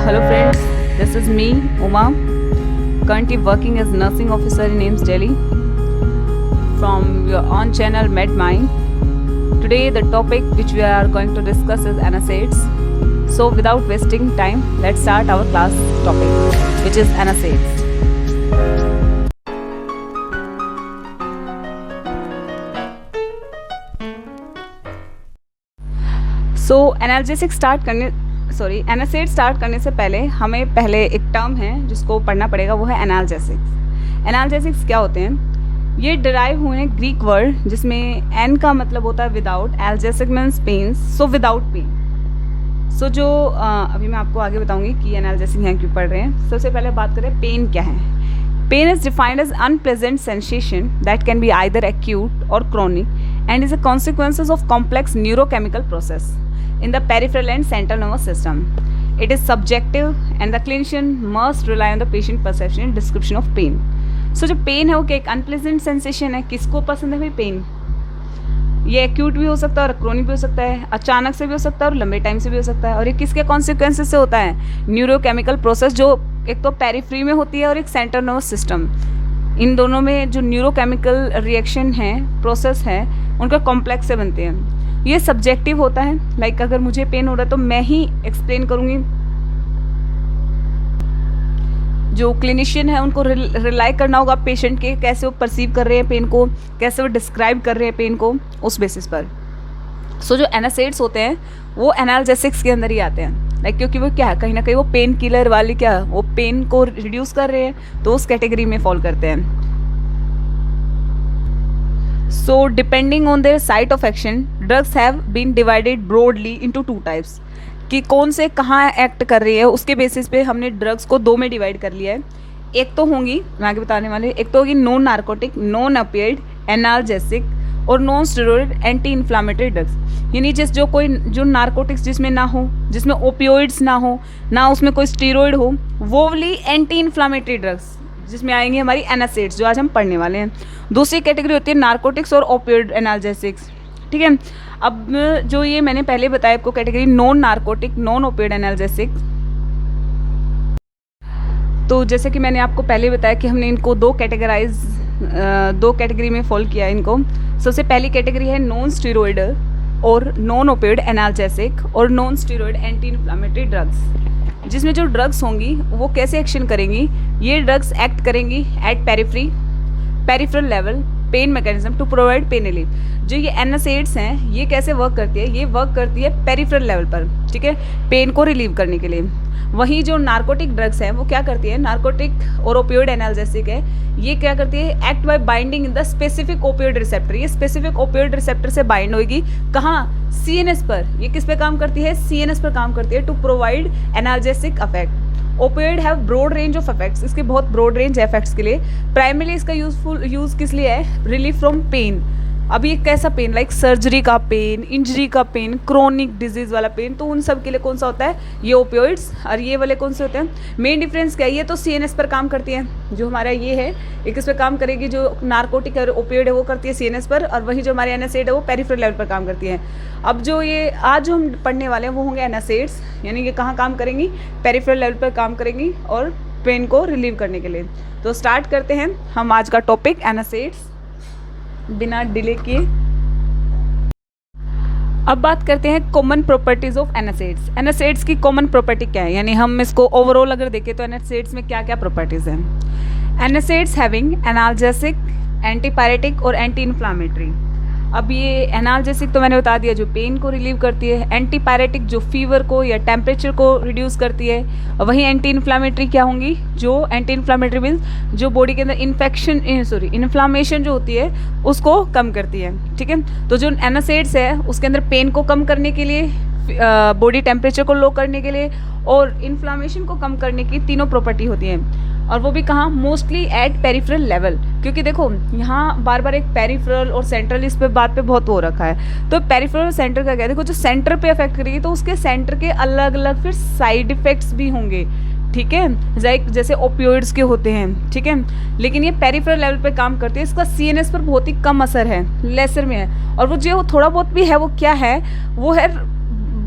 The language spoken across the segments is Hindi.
Hello friends, this is me, Uma, currently working as nursing officer in AIIMS Delhi from your own channel MedMind. Today the topic which we are going to discuss is NSAIDs. So without wasting time, let's start our class topic which is NSAIDs. So analgesic NSAIDs start करने से पहले हमें पहले एक टर्म है जिसको पढ़ना पड़ेगा, वो है एनाल्जेसिक्स। एनाल्जेसिक्स क्या होते हैं? ये डिराइव हुए हैं ग्रीक वर्ड जिसमें एन का मतलब होता है without, algesic means pain, so without pain. So जो अभी मैं आपको आगे बताऊंगी कि एनाल्जेसिक हैं क्यों पढ़ रहे हैं। सबसे पहले बात करें पेन क्या है। Pain is defined as unpleasant sensation that can be either acute और chronic and is a consequences of complex neurochemical process in the peripheral and central nervous system. It is subjective and the clinician must rely on the patient perception and description of pain. So जो पेन है वो क्या एक अनप्लेजेंट सेंसेशन है। किसको पसंद है भाई पेन? ये एक्यूट भी हो सकता है और क्रोनिक भी हो सकता है, अचानक से भी हो सकता है और लंबे टाइम से भी हो सकता है। और ये किसके कॉन्सिक्वेंसेस से होता है? न्यूरोकेमिकल प्रोसेस जो एक तो पेरिफ्री में होती है और एक सेंट्रल नर्वस सिस्टम। इन दोनों में जो न्यूरोकेमिकल रिएक्शन है, प्रोसेस है, उनका कॉम्प्लेक्स से बनते हैं। ये सब्जेक्टिव होता है। लाइक अगर मुझे पेन हो रहा है तो मैं ही एक्सप्लेन करूँगी, जो क्लिनिशियन है उनको रिलाई करना होगा पेशेंट के, कैसे वो परसीव कर रहे हैं पेन को, कैसे वो डिस्क्राइब कर रहे हैं पेन को, उस बेसिस पर। सो जो एनासेड्स होते हैं वो एनाल्जेसिक्स के अंदर ही आते हैं। लाइक क्योंकि वो क्या है, कहीं ना कहीं वो पेन किलर वाली क्या है, वो पेन को रिड्यूस कर रहे हैं, तो उस कैटेगरी में फॉल करते हैं। So depending on their site of action, drugs have been divided broadly into two types. कि कौन से कहाँ एक्ट कर रही है उसके बेसिस पे हमने ड्रग्स को दो में डिवाइड कर लिया है। एक तो होंगी, मैं आगे बताने वाले, एक तो होगी नॉन नार्कोटिक, नॉन ऑपिएड, एनाल्जेसिक और non steroid anti inflammatory drugs. यानी जो नार्कोटिक्स जिसमें ना हो, जिसमें ओपियोइड्स ना हो, ना उसमें कोई स्टेरॉइड हो, वो वाली एंटी इन्फ्लामेटरी ड्रग्स जिसमें आएंगे हमारी एनासेड्स, जो आज हम पढ़ने वाले हैं। दूसरी कैटेगरी होती है नार्कोटिक्स और ओपियोइड एनाल्जेसिक्स। ठीक है, अब जो ये मैंने पहले बताया आपको category non narcotic, non opioid analgesics, तो जैसे कि मैंने आपको पहले बताया कि हमने इनको दो कैटेगरी में फॉल किया है इनको। सबसे पहली कैटेगरी है नॉन स्टेरॉइडल और नॉन ओपियोइड एनाल्जेसिक और non steroid anti inflammatory drugs, जिसमें जो ड्रग्स होंगी वो कैसे एक्शन करेंगी? ये ड्रग्स एक्ट करेंगी at peripheral level pain mechanism to provide pain relief. जो ये एनासेड्स हैं ये कैसे वर्क करती है? ये वर्क करती है पेरिफेरल लेवल पर, ठीक है, पेन को रिलीव करने के लिए। वहीं जो नार्कोटिक ड्रग्स हैं वो क्या करती है? नार्कोटिक और ओपियोइड एनाल्जेसिक है, ये क्या करती है? Act by binding in the specific opioid receptor. ये स्पेसिफिक ओपियोइड रिसेप्टर से बाइंड होगी कहाँ? सीएनएस पर। ये किस पे काम करती है? सीएनएस पर काम करती है to provide analgesic effect. Opioid have broad range of effects, इसके बहुत ब्रॉड रेंज है इफेक्ट्स के लिए। प्राइमरीली इसका यूज किस लिए है? Relief from pain. अब ये कैसा पेन? लाइक सर्जरी का पेन, इंजरी का पेन, क्रोनिक डिजीज वाला पेन, तो उन सब के लिए कौन सा होता है? ये ओपियोइड्स। और ये वाले कौन से होते हैं? मेन डिफरेंस क्या है? ये तो सीएनएस पर काम करती है, जो हमारा ये है एक इस पर काम करेगी, जो नार्कोटिक और ओपियोइड है वो करती है सीएनएस पर, और वही जो हमारे एनासेड है वो पेरिफेरल लेवल पर काम करती है। अब जो ये आज जो हम पढ़ने वाले हैं वो होंगे एनासेड्स, यानी कि कहाँ काम करेंगी? पेरिफेरल लेवल पर काम करेंगी और पेन को रिलीव करने के लिए। तो स्टार्ट करते हैं हम आज का टॉपिक एनासेड्स बिना डिले किए। अब बात करते हैं कॉमन प्रॉपर्टीज ऑफ एनासेड्स। एनासेड्स की कॉमन प्रॉपर्टी क्या है, यानी हम इसको ओवरऑल अगर देखें तो एनासेड्स में क्या क्या प्रॉपर्टीज हैं? एनासेड्स हैविंग एनाल्जेसिक, एंटीपायरेटिक और एंटी इन्फ्लामेटरी। अब ये एनाल्जेसिक तो मैंने बता दिया, जो पेन को रिलीव करती है। एंटीपायरेटिक जो फीवर को या टेम्परेचर को रिड्यूस करती है। और वहीं एंटी इन्फ्लामेटरी क्या होंगी? जो एंटी इन्फ्लामेटरी मीन्स जो बॉडी के अंदर इन्फ्लामेशन जो होती है उसको कम करती है। ठीक है, तो जो एनासेड्स है उसके अंदर पेन को कम करने के लिए, बॉडी टेम्परेचर को लो करने के लिए और इन्फ्लामेशन को कम करने की तीनों प्रॉपर्टी होती हैं। और वो भी कहाँ? Mostly eight peripheral level. क्योंकि देखो यहाँ बार बार एक पेरिफेरल और सेंट्रल इस पे बात पे बहुत हो रखा है। तो पेरिफेरल और सेंटर का क्या है? देखो जो सेंटर पे अफेक्ट करेगी तो उसके सेंटर के अलग अलग फिर साइड इफेक्ट्स भी होंगे। ठीक है, जैसे ओपियोइड्स के होते हैं। ठीक है, लेकिन ये पेरिफेरल लेवल पे काम करती है, इसका सीएनएस पर बहुत ही कम असर है, लेसर में है। और वो जो थोड़ा बहुत भी है वो क्या है? वो है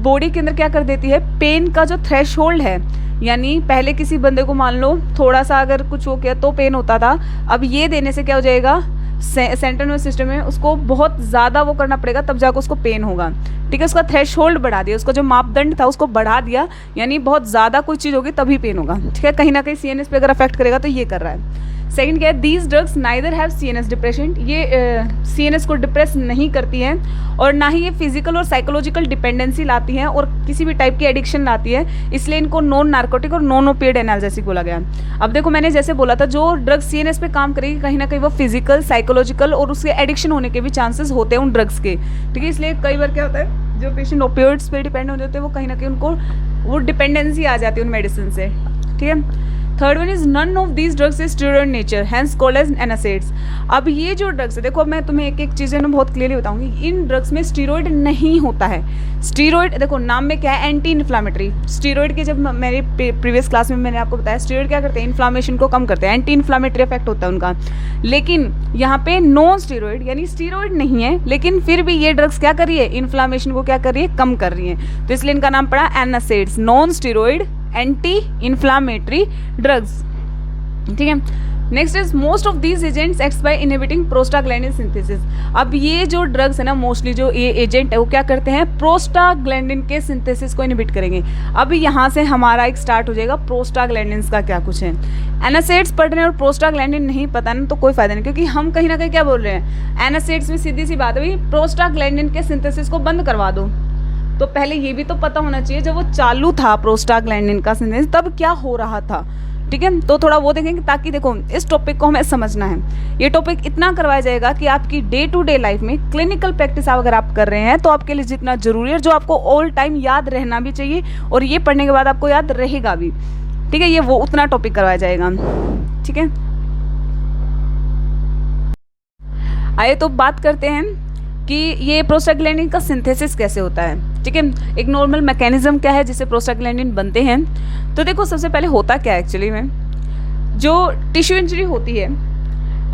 बॉडी के अंदर क्या कर देती है, पेन का जो थ्रेशोल्ड है, यानी पहले किसी बंदे को मान लो थोड़ा सा अगर कुछ हो गया तो पेन होता था, अब ये देने से क्या हो जाएगा, सेंट्रल नर्वस सिस्टम में उसको बहुत ज़्यादा वो करना पड़ेगा तब जाकर उसको पेन होगा। ठीक है, उसका थ्रेशोल्ड बढ़ा दिया, उसका जो मापदंड था उसको बढ़ा दिया, यानी बहुत ज़्यादा कोई चीज़ होगी तभी पेन होगा। ठीक है, कहीं ना कहीं सीएनएस पे अगर अफेक्ट करेगा तो ये कर रहा है। सेकंड क्या है, these drugs neither have CNS depression, ये सीएनएस को डिप्रेस नहीं करती हैं और ना ही ये फिजिकल और साइकोलॉजिकल डिपेंडेंसी लाती हैं और किसी भी टाइप की एडिक्शन लाती है, इसलिए इनको नॉन नार्कोटिक और नॉन ओपिएड एनाल्जेसिक बोला गया। अब देखो मैंने जैसे बोला था, जो ड्रग्स सीएनएस पे काम करेगी कहीं ना कहीं वो फिजिकल, साइकोलॉजिकल और उसके एडिक्शन होने के भी चांसेस होते हैं उन ड्रग्स के। ठीक है, इसलिए कई बार क्या होता है, जो पेशेंट ओपियोइड्स पे डिपेंड हो जाते हैं वो कहीं ना कहीं उनको वो डिपेंडेंसी आ जाती है उन मेडिसिन से। ठीक है, third one is none of these drugs is steroid nature, hence called as NSAIDs. अब ये जो ड्रग्स है, देखो मैं तुम्हें एक एक चीज़ें ना बहुत क्लियरली बताऊंगी, इन ड्रग्स में स्टीरॉयड नहीं होता है। स्टीरॉयड देखो नाम में क्या है, एंटी इन्फ्लामेटरी। स्टीरॉयड के जब मेरे प्रीवियस क्लास में मैंने आपको बताया, स्टीरॉयड क्या करते हैं, इन्फ्लामेशन को कम करते हैं, एंटी इन्फ्लामेटरी इफेक्ट होता है उनका। लेकिन यहाँ पे नॉन स्टीरॉयड यानी स्टीरॉयड नहीं है, लेकिन फिर भी ये ड्रग्स क्या कर रही है, इन्फ्लामेशन को क्या कर रही है, कम कर रही है, तो इसलिए इनका नाम पड़ा NSAIDs, non steroid anti inflammatory drugs. ठीक है, next is most of these agents acts by inhibiting prostaglandin synthesis. अब ये जो ड्रग्स है ना, मोस्टली जो ये एजेंट है वो क्या करते हैं, प्रोस्टाग्लैंडिन के सिंथेसिस को इनहिबिट करेंगे। अब यहाँ से हमारा एक स्टार्ट हो जाएगा प्रोस्टाग्लैंडिन का क्या कुछ है। एनासिड्स पढ़ रहे हैं और प्रोस्टाग्लैंडिन नहीं पता ना तो कोई फायदा नहीं, क्योंकि हम कहीं ना कहीं क्या बोल रहे हैं, एनासिड्स में सीधी सी बात है भाई, प्रोस्टाग्लैंडिन के सिंथेसिस को बंद करवा दो। तो पहले ये भी तो पता होना चाहिए जब वो चालू था प्रोस्टाग्लैंडिन का सिंथेसिस तब क्या हो रहा था। ठीक है, तो थोड़ा वो देखेंगे ताकि देखो इस टॉपिक को हमें समझना है। ये टॉपिक इतना करवाया जाएगा कि आपकी डे टू डे लाइफ में क्लिनिकल प्रैक्टिस अगर आप कर रहे हैं तो आपके लिए जितना जरूरी है, जो आपको ऑल टाइम याद रहना भी चाहिए और ये पढ़ने के बाद आपको याद रहेगा भी। ठीक है, ये वो उतना टॉपिक करवाया जाएगा। ठीक है, आइए तो बात करते हैं कि ये प्रोस्टाग्लैंडिन का सिंथेसिस कैसे होता है। ठीक है, एक नॉर्मल मैकेनिज्म क्या है जिससे प्रोस्टाग्लैंडिन बनते हैं। तो देखो सबसे पहले होता क्या है एक्चुअली में, जो टिश्यू इंजरी होती है,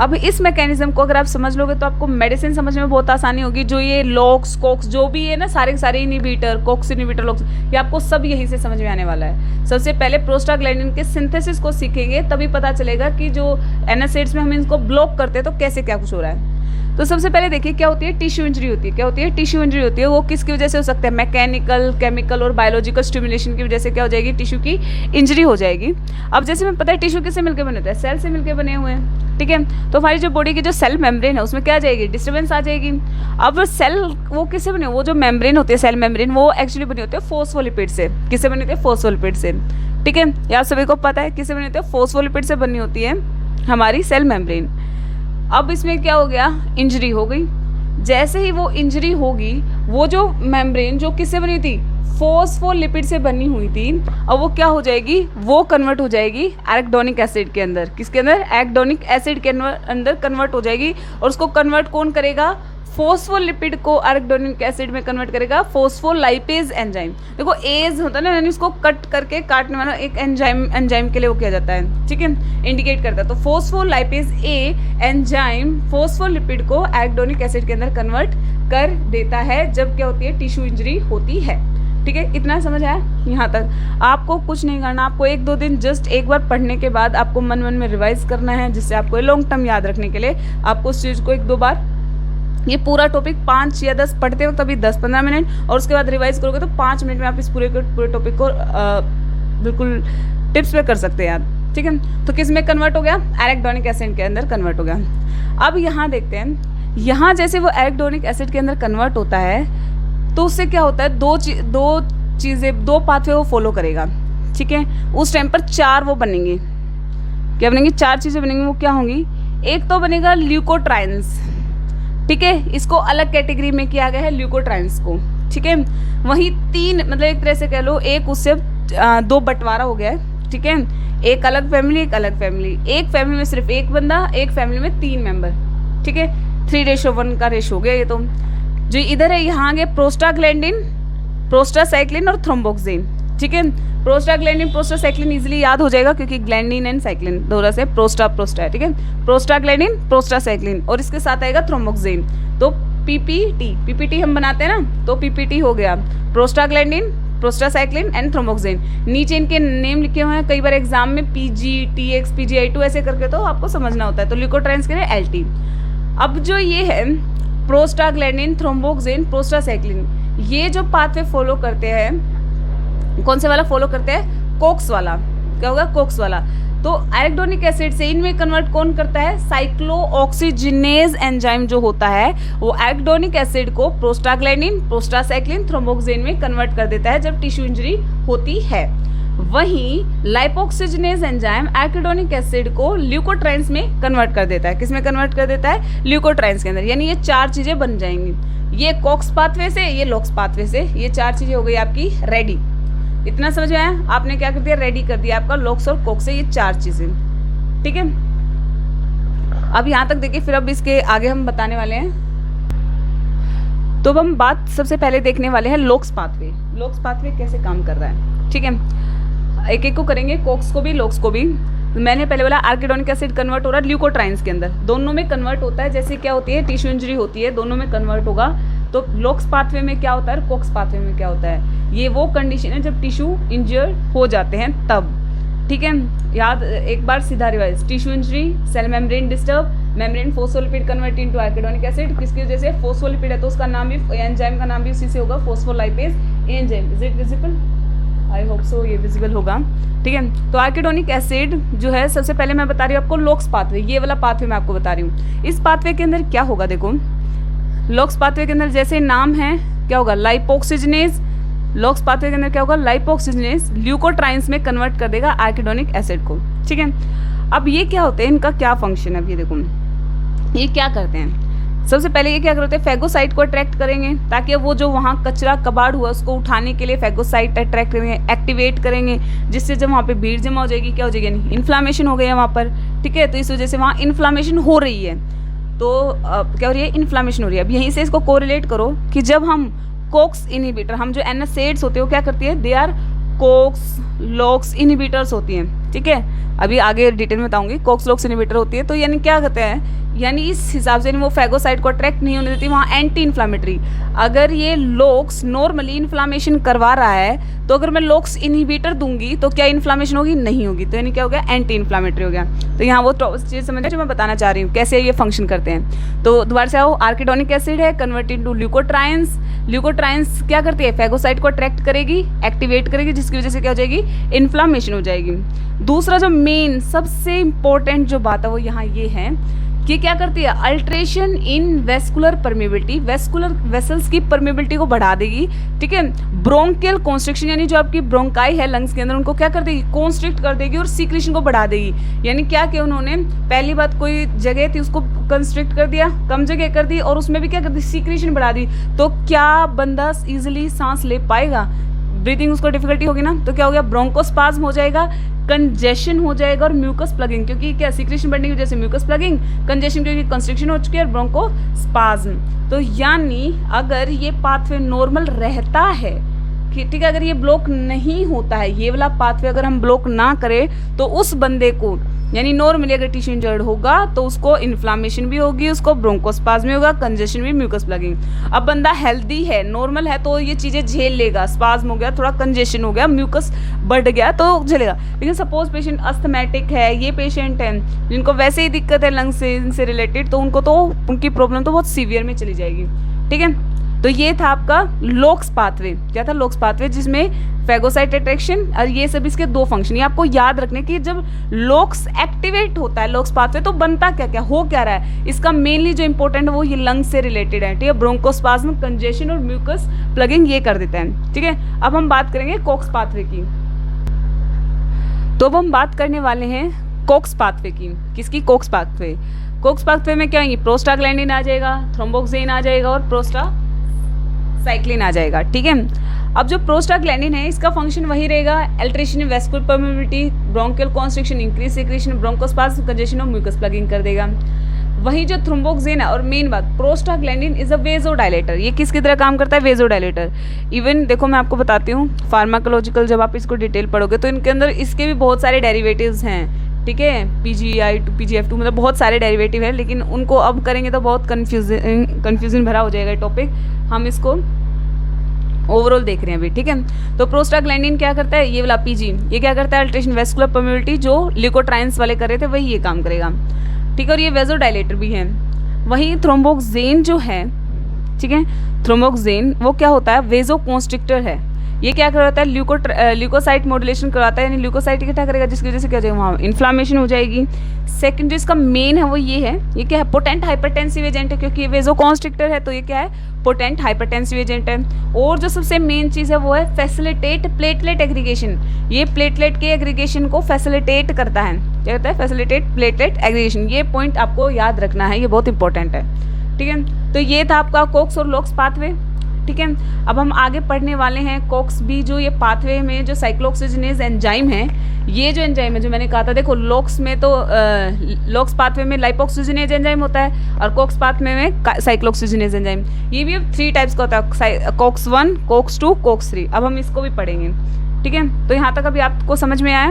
अब इस मैकेनिज्म को अगर आप समझ लोगे तो आपको मेडिसिन समझने में बहुत आसानी होगी। जो ये लॉक्स कोक्स जो भी है ना, सारे के सारे इनहिबिटर, कोक्स इनहिबिटर, लॉक्स, ये आपको सब यहीं से समझ में आने वाला है। सबसे पहले प्रोस्टाग्लैंडिन के सिंथेसिस को सीखेंगे तभी पता चलेगा कि जो एनासिड्स में हम इनको ब्लॉक करते हैं तो कैसे क्या कुछ हो रहा है। तो सबसे पहले देखिए क्या होती है, टिश्यू इंजरी होती है। क्या होती है, टिश्यू इंजरी होती है। वो किसकी वजह से हो सकता है, मैकेनिकल, केमिकल और बायोलॉजिकल स्टिमुलेशन की वजह से क्या हो जाएगी, टिश्यू की इंजरी हो जाएगी। अब जैसे हमें पता है टिश्यू किससे मिलकर बने होते हैं, सेल से मिलकर बने हुए हैं। ठीक है, तो हमारी जो बॉडी की जो सेल मेम्ब्रेन है उसमें क्या आ जाएगी, डिस्टर्बेंस आ जाएगी। अब सेल वो किससे बने, वो जो मेम्ब्रेन होती है सेल मेम्ब्रेन, वो एक्चुअली बनी होती है फोस्फोलिपिड से। किससे बनी होती है, फोस्फोलिपिड से। ठीक है, ये आप सभी को पता है किससे बनी होती है, फोस्फोलिपिड से बनी होती है हमारी सेल मेम्ब्रेन। अब इसमें क्या हो गया, इंजरी हो गई। जैसे ही वो इंजरी होगी, वो जो मेम्ब्रेन जो किससे बनी थी, फोस्फोलिपिड से बनी हुई थी, अब वो क्या हो जाएगी, वो कन्वर्ट हो जाएगी एराकिडोनिक एसिड के अंदर। किसके अंदर, एराकिडोनिक एसिड के अंदर कन्वर्ट हो जाएगी। और उसको कन्वर्ट कौन करेगा, फोस्फोलिपिड को एराकिडोनिक एसिड में कन्वर्ट करेगा फोस्फोलाइपेज एंजाइम। देखो एज होता है ना, यानी उसको कट करके काटने वाला एक एंजाइम के लिए वो किया जाता है। ठीक है, इंडिकेट करता है। तो फोस्फोलाइपेज ए एंजाइम फोस्फोलिपिड को एराकिडोनिक एसिड के अंदर कन्वर्ट कर देता है जब क्या होती है, टिश्यू इंजरी होती है। ठीक है, इतना समझ आया यहाँ तक। आपको कुछ नहीं करना, आपको 1-2 दिन जस्ट एक बार पढ़ने के बाद आपको मन में रिवाइज करना है, जिससे आपको लॉन्ग टर्म याद रखने के लिए आपको उस चीज़ को 1-2 बार, ये पूरा टॉपिक 5 या 10 पढ़ते हो तभी 10-15 मिनट, और उसके बाद रिवाइज करोगे तो 5 मिनट में आप इस पूरे टॉपिक को बिल्कुल टिप्स पे कर सकते हैं याद। ठीक है, तो किस में कन्वर्ट हो गया, एराकिडोनिक एसिड के अंदर कन्वर्ट हो गया। अब यहाँ देखते हैं, यहाँ जैसे वो एराकिडोनिक एसिड के अंदर कन्वर्ट होता है तो उससे क्या होता है, दो पाथवे वो फॉलो करेगा। ठीक है, उस टाइम पर 4 वो बनेंगे, क्या बनेंगी, 4 चीज़ें बनेंगी। वो क्या होंगी, एक तो बनेगा ल्यूकोट्राइन्स। ठीक है, इसको अलग कैटेगरी में किया गया है ल्यूकोट्राइन्स को। ठीक है, वहीं 3 मतलब एक तरह से कह लो एक उससे 2 बंटवारा हो गया है। ठीक है, एक अलग फैमिली, एक अलग फैमिली, एक फैमिली में सिर्फ एक बंदा, एक फैमिली में 3 मेंबर। ठीक है, 3:1 का रेशो हो गया ये। तो जो इधर है यहाँ आ गया प्रोस्टाग्लैंडिन, प्रोस्टासाइक्लिन और थ्रोम्बोक्सिन। ठीक है, प्रोस्टाग्लैंडिन प्रोस्टासाइक्लिन इजीली याद हो जाएगा क्योंकि ग्लैंडिन एंड साइक्लिन दोनों से प्रोस्टा है। ठीक है, प्रोस्टाग्लैंडिन प्रोस्टासाइक्लिन और इसके साथ आएगा थ्रोम्बोक्सिन। तो पीपीटी, पीपीटी हम बनाते हैं ना, तो पीपीटी हो गया, प्रोस्टाग्लैंडिन, प्रोस्टासाइक्लिन एंड थ्रोम्बोक्सिन। नीचे इनके नेम लिखे हुए हैं, कई बार एग्जाम में पीजी, टीएक्स, पीजीआई2 ऐसे करके तो आपको समझना होता है। तो ल्यूकोट्राइन्स के लिए एलटी। अब जो ये है प्रोस्टाग्लैंडिन, थ्रोम्बोक्सिन, प्रोस्टासाइक्लिन, ये जो पाथवे फॉलो करते हैं, कौन से वाला फॉलो करते हैं? कोक्स वाला। क्या होगा? कोक्स वाला। तो एराकिडोनिक एसिड से इनमें कन्वर्ट कौन करता है? साइक्लोऑक्सीजिनेज एंजाइम जो होता है वो एराकिडोनिक एसिड को प्रोस्टाग्लैंडिन, प्रोस्टासाइक्लिन, थ्रोम्बोक्सिन में कन्वर्ट कर देता है जब टिश्यू इंजरी होती है। वहीं लाइपोक्सिजनेज एंजाइम एराकिडोनिक एसिड को ल्यूकोट्राइन्स में कन्वर्ट कर देता है। किस में कन्वर्ट कर देता है? ल्यूकोट्राइन्स के अंदर। यानी ये चार चीजें बन जाएंगी, ये कोक्स पाथवे से, ये लोक्स पाथवे से, ये चार चीजें हो गई आपकी रेडी। इतना समझ में आया? आपने क्या कर दिया? रेडी कर दिया आपका लोक्स और कोक्स से ये चार चीजें। ठीक है, अब यहां तक देखिए, फिर अब इसके आगे हम बताने वाले हैं। तो अब हम बात सबसे पहले देखने वाले हैं लोक्स पाथवे। लोक्स पाथवे कैसे काम कर रहा है? ठीक है, एक एक को करेंगे, कोक्स को भी, लोक्स को भी। मैंने पहले बोला आर्किडोनिक एसिड कन्वर्ट हो रहा है ल्यूकोट्राइन्स के अंदर, दोनों में कन्वर्ट होता है। जैसे क्या होती है? टिश्यू इंजरी होती है, दोनों में कन्वर्ट होगा। तो लोक्स पाथवे में क्या होता है, कोक्स पाथवे में क्या होता है? ये वो कंडीशन है जब टिश्यू इंजर्ड हो जाते हैं तब। ठीक है, याद एक बार सीधा revise. Tissue injury, cell membrane disturb, membrane phospholipid convert into arachidonic acid. किसकी वजह से? फोस्फोलिपिड है तो उसका नाम भी, एंजाइम का नाम भी उसी से होगा, phospholipase enzyme. Is it visible? I hope so ये विजिबल होगा। ठीक है, तो आर्किडोनिक एसिड जो है, सबसे पहले मैं बता रही हूँ आपको लोक्स पाथवे, ये वाला पाथवे मैं आपको बता रही हूँ। इस पाथवे के अंदर क्या होगा? देखो, लोक्स पाथवे के अंदर जैसे नाम है, क्या होगा? लाइपोक्सिजनेज। लोक्स पाथवे के अंदर क्या होगा? लाइपोक्सिजनेज ल्यूकोट्राइन्स में कन्वर्ट कर देगा आर्किडोनिक एसिड को। ठीक है, अब ये क्या होते हैं, इनका क्या फंक्शन है? अब ये देखो, ये क्या करते हैं? सबसे पहले ये क्या करते हैं? फैगोसाइट को अट्रैक्ट करेंगे, ताकि वो जो वहाँ कचरा कबाड़ हुआ उसको उठाने के लिए फैगोसाइट अट्रैक्ट करेंगे, एक्टिवेट करेंगे, जिससे जब वहाँ पे भीड़ जमा हो जाएगी, क्या हो जाएगी? यानी इन्फ्लामेशन हो गई है वहाँ पर। ठीक है, तो इस वजह से वहाँ इन्फ्लामेशन हो रही है। तो क्या हो रही है? इन्फ्लामेशन हो रही है। अब यहीं से इसको कोरिलेट करो कि जब हम कोक्स इनहिबिटर, हम जो NSAIDs होते हैं वो क्या करती है? They are COX LOX inhibitors होती हैं। ठीक है, अभी आगे डिटेल में बताऊंगी। कोक्स लोक्स इनहिबिटर होती है, तो यानी क्या कहते हैं? यानी इस हिसाब से वो फैगोसाइट को अट्रैक्ट नहीं होने देती, वहाँ एंटी इन्फ्लामेटरी। अगर ये लोक्स नॉर्मली इन्फ्लामेशन करवा रहा है, तो अगर मैं लोक्स इनहिबिटर दूंगी तो क्या इन्फ्लामेशन होगी? नहीं होगी। तो यानी क्या हो गया? एंटी इन्फ्लामेटरी हो गया। तो यहाँ वो चीज़ समझ जो मैं बताना चाह रही हूँ, कैसे ये फंक्शन करते हैं। तो दोबारा से आओ, आर्किडोनिक एसिड है, कन्वर्ट इनटू ल्यूकोट्राइन्स। ल्यूकोट्राइन्स क्या करती है? फैगोसाइट को अट्रैक्ट करेगी, एक्टिवेट करेगी, जिसकी वजह से क्या हो जाएगी? इन्फ्लामेशन हो जाएगी। दूसरा जो मेन सबसे इंपॉर्टेंट जो बात है वो यहाँ ये है कि क्या करती है? अल्ट्रेशन इन वेस्कुलर परमेबिलिटी, वेस्कुलर वेसल्स की परमेबिलिटी को बढ़ा देगी। ठीक है, ब्रोंकियल कॉन्स्ट्रिक्शन, यानी जो आपकी ब्रोंकाई है लंग्स के अंदर, उनको क्या कर देगी? कॉन्स्ट्रिक्ट कर देगी और सीक्रेशन को बढ़ा देगी। यानी क्या किया उन्होंने? पहली बात, कोई जगह थी उसको कंस्ट्रिक्ट कर दिया, कम जगह कर दी, और उसमें भी क्या कर दी? सीक्रेशन बढ़ा दी। तो क्या बंदा इजिली सांस ले पाएगा? ब्रीथिंग उसको डिफिकल्टी होगी ना, तो क्या हो गया? ब्रोंकोस्पाज्म हो जाएगा, कंजेशन हो जाएगा, और म्यूकस प्लगिंग, क्योंकि क्या सिक्रेशन बढ़ने की वजह से म्यूकस प्लगिंग, कंजेशन क्योंकि कंस्ट्रिक्शन हो चुकी है, और ब्रोंकोस्पाज्म। तो यानी अगर ये पाथवे नॉर्मल रहता है, ठीक है, अगर ये ब्लॉक नहीं होता है, ये वाला पाथवे अगर हम ब्लॉक ना करें, तो उस बंदे को, यानी नॉर्मली अगर टिश्यू इंजर्ड होगा तो उसको इन्फ्लामेशन भी होगी, उसको ब्रोंकोस्पाज्म भी होगा, कंजेशन भी, म्यूकस प्लगिंग। अब बंदा हेल्दी है, नॉर्मल है, तो ये चीज़ें झेल लेगा। स्पाज्म हो गया, थोड़ा कंजेशन हो गया, म्यूकस बढ़ गया तो झेलेगा। लेकिन सपोज पेशेंट अस्थमैटिक है, ये पेशेंट है जिनको वैसे ही दिक्कत है लंग्स से, इनसे रिलेटेड, तो उनको तो उनकी प्रॉब्लम तो बहुत सीवियर में चली जाएगी। ठीक है, तो ये था आपका लोक्स पाथवे। क्या था? लोक्स पाथवे, जिसमें फैगोसाइट अट्रैक्शन और ये सब इसके दो फंक्शन। ये आपको याद रखने की, जब लोक्स एक्टिवेट होता है लोक्स पाथवे, तो बनता क्या क्या, हो क्या रहा है? इसका मेनली जो इंपॉर्टेंट है वो ये लंग्स से रिलेटेड है। ठीक है, ब्रोंकोस्पाज्म, कंजेशन और म्यूकस प्लगिंग ये कर देता है। ठीक है, अब हम बात करेंगे कोक्स पाथवे की। तो अब हम बात करने वाले हैं कोक्स पाथवे की। किसकी? Cokes pathway. कोक्स पाथवे में क्या आएंगी? प्रोस्टाग्लैंडिन आ जाएगा, थ्रोम्बोक्सिन आ जाएगा, और प्रोस्टासाइक्लिन आ जाएगा। ठीक है, अब जो प्रोस्टाग्लैंडिन है इसका फंक्शन वही रहेगा, अल्ट्रेशन इन vascular permeability, bronchial constriction, increase secretion, bronchospasm, congestion और म्यूकस प्लगिंग कर देगा। वही जो थ्रोम्बोक्सिन है, और मेन बात, प्रोस्टाग्लैंडिन इज अ वेजोडाइलेटर। ये किसकी तरह काम करता है? वेजोडाइलेटर। इवन देखो मैं आपको बताती हूँ, फार्माकोलॉजिकल जब आप इसको डिटेल पढ़ोगे तो इनके अंदर इसके भी बहुत सारे डेरिवेटिव्स हैं। ठीक है, PGI टू PGF2, मतलब बहुत सारे डेरिवेटिव हैं, लेकिन उनको अब करेंगे तो बहुत कन्फ्यूजन भरा हो जाएगा टॉपिक। हम इसको ओवरऑल देख रहे हैं अभी, ठीक है। तो प्रोस्टाग्लैंडिन क्या करता है, ये वाला PG, ये क्या करता है, अल्ट्रेशन वेस्कुलर परमेबिलिटी, जो ल्यूकोट्राइन्स वाले कर रहे थे वही ये काम करेगा, ठीक है। और ये वेजोडाइलेटर भी है। वहीं थ्रोम्बोक्सेन जो है, ठीक है, थ्रोम्बोक्सेन वो क्या होता है, वेजोकॉन्स्ट्रिक्टर है। ये क्या करवाता है, ल्यूकोसाइट मॉड्यूलेशन करवाता है, यानी ल्यूकोसाइट इकट्ठा करेगा, जिसकी वजह से क्या हो जाएगा, वहाँ इन्फ्लामेशन हो जाएगी। सेकंड जो इसका मेन है वो ये है, ये क्या है, पोटेंट हाइपरटेंसिव एजेंट है, क्योंकि ये वेजोकॉन्स्ट्रिक्टर है, तो ये क्या है, पोटेंट हाइपरटेंसिव एजेंट है। और जो सबसे मेन चीज़ है वो है फैसिलिटेट प्लेटलेट एग्रीगेशन, ये प्लेटलेट के एग्रीगेशन को फैसिलिटेट करता है। क्या कहता है, फैसिलिटेट प्लेटलेट एग्रीगेशन। ये पॉइंट आपको याद रखना है, ये बहुत इंपॉर्टेंट है, ठीक है। तो ये था आपका कोक्स और लोक्स पाथवे, ठीक है। अब हम आगे पढ़ने वाले हैं कोक्स बी, जो ये पाथवे में जो साइक्लोऑक्सीजनेज एंजाइम है, ये जो एंजाइम है जो मैंने कहा था, देखो लोक्स में तो लोक्स पाथवे में लाइपोऑक्सीजनेज एंजाइम होता है, और कोक्स पाथवे में साइक्लोऑक्सीजनेज एंजाइम। ये भी अब 3 टाइप्स का होता है, कोक्स 1, कोक्स 2, कोक्स 3। अब हम इसको भी पढ़ेंगे, ठीक है। तो यहाँ तक अभी आपको समझ में आया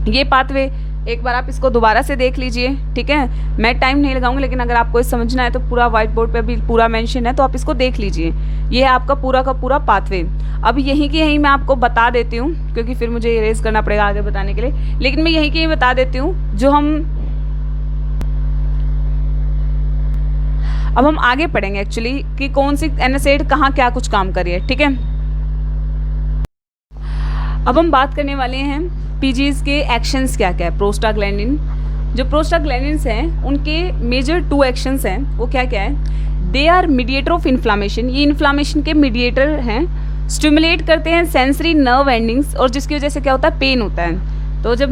ये पाथवे। एक बार आप इसको दोबारा से देख लीजिए, ठीक है। मैं टाइम नहीं लगाऊंगी, लेकिन अगर आपको ये समझना है तो पूरा व्हाइट बोर्ड पे भी पूरा मेंशन है, तो आप इसको देख लीजिए। ये है आपका पूरा का पूरा पाथवे। अब यहीं के यहीं मैं आपको बता देती हूँ, क्योंकि फिर मुझे इरेज करना पड़ेगा आगे बताने के लिए, लेकिन मैं यहीं के यहीं बता देती हूँ जो हम अब हम आगे पढ़ेंगे एक्चुअली कि कौन सी NSAID कहाँ क्या कुछ काम करी है, ठीक है। अब हम बात करने वाले हैं PGs के एक्शंस क्या क्या है। प्रोस्टाग्लैंडिन, जो प्रोस्टाग्लैंडिन्स हैं उनके मेजर 2 एक्शंस हैं, वो क्या क्या है, they are mediator of inflammation, ये इन्फ्लामेशन के मीडिएटर हैं। स्टिमुलेट करते हैं सेंसरी नर्व एंडिंग्स, और जिसकी वजह से क्या होता है, पेन होता है। तो जब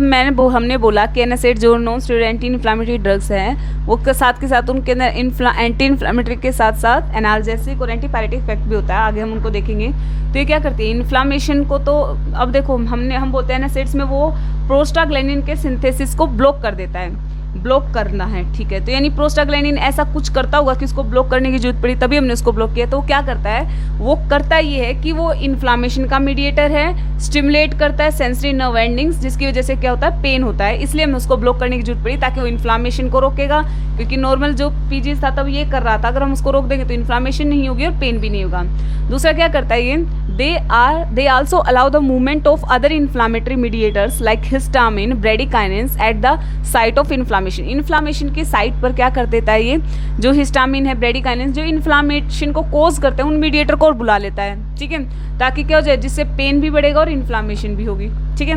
हमने बोला कि NSAID जो non steroid anti inflammatory drugs हैं, वो के साथ उनके अंदर एंटी इन्फ्लामेटरी के साथ साथ एनाल्जेसिक और एंटीपायरेटिक इफेक्ट भी होता है, आगे हम उनको देखेंगे। तो ये क्या करती है, इन्फ्लामेशन को, तो अब देखो हम बोलते हैं NSAIDs में वो प्रोस्टाग्लैंडिन के सिंथेसिस को ब्लॉक कर देता है, ब्लॉक करना है, ठीक है। तो यानी प्रोस्टाग्लैंडिन ऐसा कुछ करता होगा कि उसको ब्लॉक करने की जरूरत पड़ी, तभी हमने उसको ब्लॉक किया। तो वो क्या करता है, वो करता ये है कि वो इन्फ्लामेशन का मीडिएटर है, स्टिमुलेट करता है सेंसरी नर्व एंडिंग्स, जिसकी वजह से क्या होता है, पेन होता है। इसलिए हमें उसको ब्लॉक करने की जरूरत पड़ी, ताकि वो इन्फ्लामेशन को रोकेगा, क्योंकि नॉर्मल जो PGs था तब ये कर रहा था, अगर हम उसको रोक देंगे तो इन्फ्लामेशन नहीं होगी और पेन भी नहीं होगा। दूसरा क्या करता है ये, they also allow the movement of other inflammatory mediators like histamine, bradykinin at the site of inflammation। Inflammation की साइट पर क्या कर देता है ये, जो हिस्टामिन है, ब्रेडिकाइनिन, जो इन्फ्लामेशन को कोज करते हैं, उन मीडिएटर को और बुला लेता है, ठीक है, ताकि क्या हो जाए, जिससे पेन भी बढ़ेगा और इन्फ्लामेशन भी होगी, ठीक है।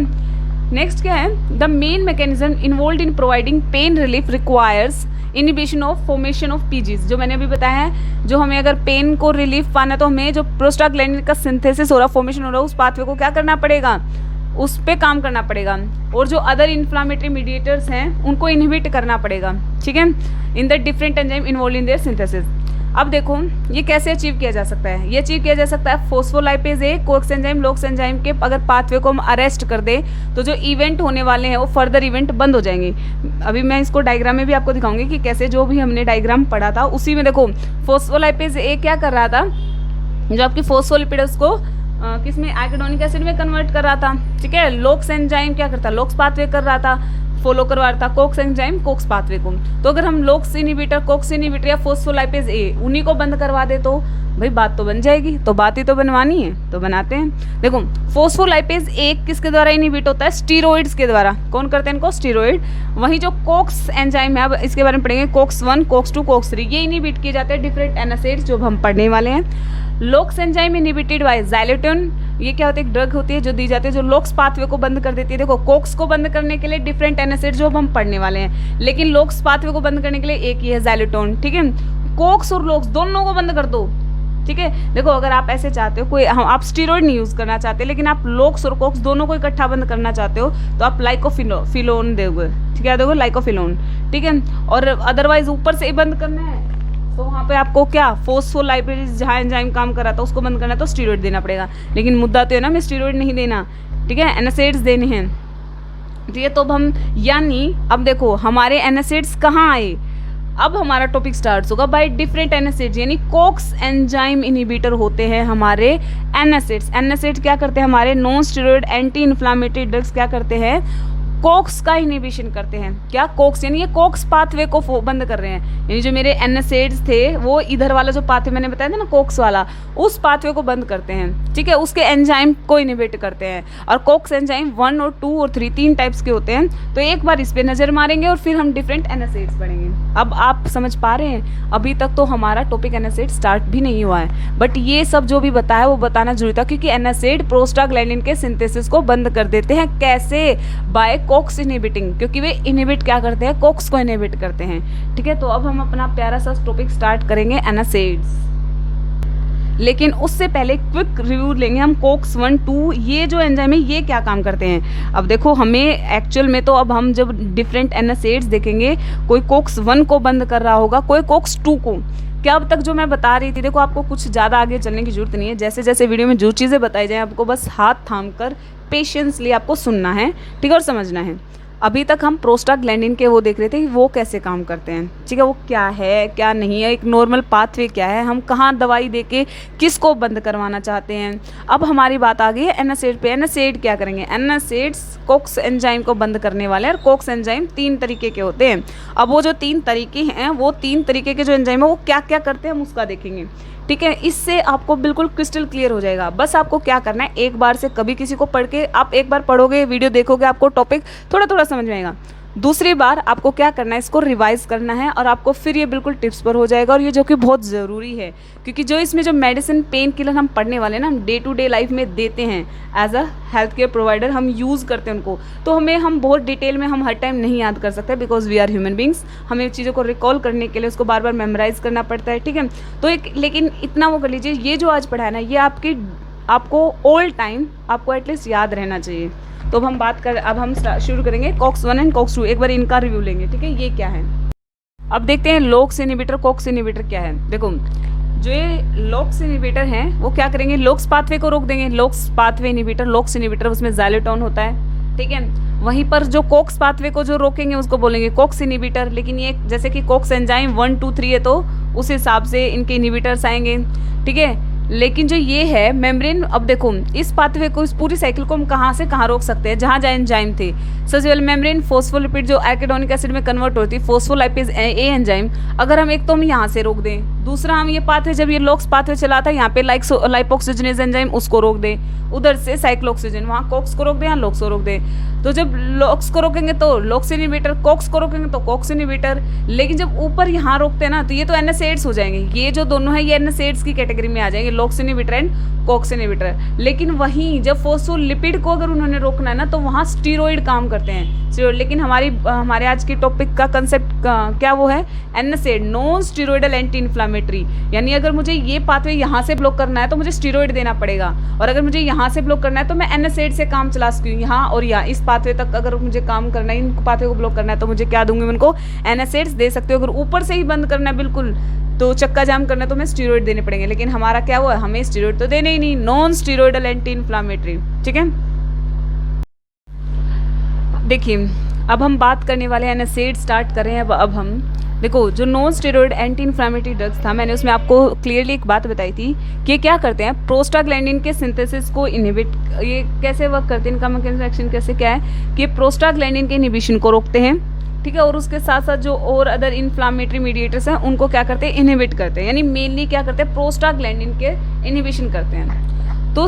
नेक्स्ट क्या है, the main mechanism involve in providing pain relief requires inhibition of formation of PGs, जो मैंने अभी बताया है, जो हमें अगर पेन को रिलीफ पाना, तो हमें जो प्रोस्टाग्लैंडिन का सिंथेसिस हो रहा, फॉर्मेशन हो रहा है, उस पाथवे को क्या करना पड़ेगा, उस पे काम करना पड़ेगा, और जो अदर इन्फ्लामेटरी मीडिएटर्स हैं उनको इनहिबिट करना पड़ेगा, ठीक है, in the different enzyme involve in their synthesis. अब देखो ये कैसे अचीव किया जा सकता है, ये अचीव किया जा सकता है फोस्फोलाइपेज ए, कोक्स एंजाइम, लोक्स एंजाइम के अगर पाथवे को हम अरेस्ट कर दे, तो जो इवेंट होने वाले हैं वो फर्दर इवेंट बंद हो जाएंगे। अभी मैं इसको डायग्राम में भी आपको दिखाऊंगी कि कैसे, जो भी हमने डायग्राम पढ़ा था उसी में देखो फोस्फोलाइपेज ए क्या कर रहा था, जो आपकी फोस्फोलिपिड्स को किसमें, एराकिडोनिक एसिड में कन्वर्ट कर रहा था, ठीक है। लोक्स एंजाइम क्या करता, लोक्स पाथवे कर रहा था, फॉलो करवा रहा था कोक्स एंजाइम कोक्स पाथवे को। तो अगर हम लोक्स इनहिबिटर, कोक्स इनहिबिटर या फोस्फोलाइपेज ए उन्हीं को बंद करवा दे, तो भाई बात तो बन जाएगी। तो बात ही तो बनवानी है, तो बनाते हैं। देखो फोस्फोलाइपेज ए किसके द्वारा इनहिबिट होता है, स्टीरॉइड्स के द्वारा। कौन करते हैं इनको, स्टीरॉइड। वहीं जो कोक्स एंजाइम है, अब इसके बारे में पढ़ेंगे, कोक्स 1, कोक्स 2, कोक्स 3, ये इनहिबिट किए जाते हैं डिफरेंट NSAIDs, जो हम पढ़ने वाले हैं। लोक्स एंजाइम इनहिबिटेड बाय ज़ाइलोटोन, ये क्या होती है, एक ड्रग होती है जो दी जाती है, जो लोक्स पाथवे को बंद कर देती है। देखो कोक्स को बंद करने के लिए डिफरेंट NSAIDs जो हम पढ़ने वाले हैं, लेकिन लोक्स पाथवे को बंद करने के लिए एक ही है, ज़ाइलोटोन, ठीक है। कोक्स और लोक्स दोनों को बंद कर दो, ठीक है। देखो अगर आप ऐसे चाहते हो, कोई आप स्टीरॉइड नहीं यूज़ करना चाहते, लेकिन आप लोक्स और कोक्स दोनों को इकट्ठा बंद करना चाहते हो, तो आप लाइकोफिलोन दोगे, ठीक है, दोगे लाइकोफिलोन, ठीक है। और अदरवाइज ऊपर से ही बंद करना है, तो वहाँ पे आपको क्या, फोस्फोलाइपेज जहाँ एंजाइम काम कर रहा था उसको बंद करना है, तो स्टीरॉइड देना पड़ेगा। लेकिन मुद्दा तो है ना, मैं स्टीरॉइड नहीं देना, ठीक है, NSAIDs देने हैं, ठीक है। तो अब हम, यानी अब देखो हमारे NSAIDs कहाँ आए, अब हमारा टॉपिक स्टार्ट होगा बाय डिफरेंट NSAIDs, यानी कोक्स एंजाइम इनहिबिटर होते हैं हमारे NSAIDs। NSAIDs क्या करते हैं, हमारे non steroid anti inflammatory drugs क्या करते हैं, कोक्स का इनहिबिशन करते हैं। क्या? कोक्स, यानी ये कोक्स पाथवे को बंद कर रहे हैं, यानी जो मेरे NSAIDs थे वो इधर वाला जो पाथवे मैंने बताया था ना कोक्स वाला, उस पाथवे को बंद करते हैं। ठीक है, उसके एंजाइम को इनहिबिट करते हैं। और कोक्स एंजाइम 1 और 2 और 3 तीन टाइप्स के होते हैं। तो एक बार इस पर नज़र मारेंगे और फिर हम डिफरेंट NSAIDs पढ़ेंगे। अब आप समझ पा रहे हैं, अभी तक तो हमारा टॉपिक NSAID स्टार्ट भी नहीं हुआ है, बट ये सब जो भी बताया वो बताना जरूरी था, क्योंकि NSAID प्रोस्टाग्लैंडिन के सिंथेसिस को बंद कर देते हैं। कैसे? बाय कोक्स इनहिबिटिंग, क्योंकि वे इनहिबिट क्या करते हैं? कोक्स को इनहिबिट करते हैं। ठीक है, तो अब हम अपना प्यारा सा टॉपिक स्टार्ट करेंगे NSAIDs। लेकिन उससे पहले क्विक रिव्यू लेंगे हम कोक्स 1, 2 ये जो एंजाइम है ये क्या काम करते हैं। अब देखो हमें एक्चुअल में तो अब हम जब डिफरेंट NSAIDs देखेंगे, कोई कोक्स 1 को बंद कर रहा होगा, कोई कोक्स 2 को। क्या अब तक जो मैं बता रही थी, देखो आपको कुछ ज़्यादा आगे चलने की जरूरत नहीं है। जैसे जैसे वीडियो में जो चीज़ें बताई जाए आपको बस हाथ थाम कर पेशेंसली आपको सुनना है, ठीक है, और समझना है। अभी तक हम प्रोस्टाग्लैंडिन के वो देख रहे थे कि वो कैसे काम करते हैं। ठीक है, वो क्या है क्या नहीं है, एक नॉर्मल पाथवे क्या है, हम कहाँ दवाई देके किसको बंद करवाना चाहते हैं। अब हमारी बात आ गई है NSAID पे। NSAID क्या करेंगे? NSAIDs कोक्स एंजाइम को बंद करने वाले हैं। और कोक्स एंजाइम 3 तरीके के होते हैं। अब वो जो 3 तरीके हैं, वो 3 तरीके के जो एंजाइम है वो क्या क्या करते हैं हम उसका देखेंगे। ठीक है, इससे आपको बिल्कुल क्रिस्टल क्लियर हो जाएगा। बस आपको क्या करना है, एक बार से कभी किसी को पढ़ के आप एक बार पढ़ोगे, वीडियो देखोगे, आपको टॉपिक थोड़ा थोड़ा समझ में आएगा। दूसरी बार आपको क्या करना है, इसको रिवाइज करना है और आपको फिर ये बिल्कुल टिप्स पर हो जाएगा। और ये जो कि बहुत ज़रूरी है, क्योंकि जो इसमें जो मेडिसिन पेन किलर हम पढ़ने वाले हैं ना, हम डे टू डे लाइफ में देते हैं as a health care provider, हम यूज़ करते हैं उनको, तो हम बहुत डिटेल में हम हर टाइम नहीं याद कर सकते, because we are human beings. हमें चीज़ों को रिकॉल करने के लिए उसको बार बार मेमोराइज करना पड़ता है। ठीक है, तो लेकिन इतना वो कर लीजिए, ये जो आज पढ़ा है ना, ये आपको ऑल टाइम आपको एटलीस्ट याद रहना चाहिए। तो अब हम शुरू करेंगे कोक्स 1 एंड कोक्स 2। एक बार इनका रिव्यू लेंगे। ठीक है, ये क्या है अब देखते हैं। लोक्स इनहिबिटर, कोक्स इनहिबिटर क्या है। देखो जो ये लोक्स इनहिबिटर हैं वो क्या करेंगे, लोक्स पाथवे को रोक देंगे। Looks pathway inhibitor, looks inhibitor, उसमें ज़ाइलोटोन होता है। ठीक है, वहीं पर जो कोक्स पाथवे को जो रोकेंगे उसको बोलेंगे कोक्स इनहिबिटर। लेकिन ये जैसे कि कोक्स एंजाइम 1, 2, 3 है तो उस हिसाब से इनके इनहिबिटर्स आएंगे। ठीक है, लेकिन जो ये है मेम्ब्रेन, अब देखो इस पाथवे को, इस पूरी साइकिल को हम कहाँ से कहाँ रोक सकते हैं, जहाँ जहाँ एंजाइम थे। सबसे पहले मेम्ब्रेन फोस्फोलिपिड जो एराकिडोनिक एसिड में कन्वर्ट होती है, फोस्फोलाइपेज ए एंजाइम, अगर हम एक तो हम यहाँ से रोक दें, दूसरा हम ये पाथवे जब ये लोक्स पाथवे चला था यहाँ पे लाइपोक्सिजनेज एंजाइम उसको रोक दें, उधर से साइक्लोऑक्सीजन, वहाँ कोक्स को रोक दें, यहाँ लोक्स को रोक दें। तो जब लोक्स को रोकेंगे तो लोक्स इनहिबिटर, कोक्स को रोकेंगे तो कोक्स इनहिबिटर। लेकिन जब ऊपर यहाँ रोकते हैं ना तो ये तो NSAIDs हो जाएंगे। ये जो दोनों है ये NSAIDs की कैटेगरी में आ जाएंगे, looks inhibitor and Cokes inhibitor. लेकिन वहीं जब फोस्फोलिपिड को अगर उन्होंने रोकना है ना तो वहाँ स्टीरॉइड काम करते हैं, स्टीरॉइड। लेकिन हमारे आज की टॉपिक का कंसेप्ट क्या वो है, NSAID, नॉन स्टीरॉइडल एंटी इन्फ्लामेटरी। यानी अगर मुझे ये पाथवे यहाँ से ब्लॉक करना है तो मुझे स्टीरॉइड देना पड़ेगा, और अगर मुझे यहाँ से ब्लॉक करना है तो मैं NSAID से काम चला सकती हूँ। यहाँ और यहाँ इस पाथवे तक अगर मुझे काम करना है, इन पाथवे को ब्लॉक करना है तो मुझे क्या दूंगी, मैं उनको NSAIDs दे सकती हूँ। अगर ऊपर से ही बंद करना है बिल्कुल, तो चक्का जाम करना है तो मैं स्टीरॉइड देने पड़ेंगे। लेकिन हमारा क्या हुआ, हमें स्टीरॉइड तो देने ही नहीं, नॉन स्टीरॉइडल एंटी इन्फ्लामेटरी। ठीक है, देखिए अब हम बात करने वाले हैं NSAID स्टार्ट कर रहे हैं। अब हम देखो जो non steroid anti inflammatory drugs था, मैंने उसमें आपको क्लियरली एक बात बताई थी कि क्या करते हैं, प्रोस्टाग्लैंडिन के सिंथेसिस को इनहिबिट, ये कैसे वर्क करते हैं, इनका मैकेनिज्म एक्शन कैसे क्या है कि प्रोस्टाग्लैंडिन के इनहिबिशन को रोकते हैं। ठीक है, और उसके साथ साथ जो और अदर इन्फ्लामेटरी मीडिएटर्स हैं उनको क्या करते हैं, इनहिबिट करते हैं। यानी मेनली क्या करते हैं, प्रोस्टाग्लैंडिन के इनहिबिशन करते हैं। तो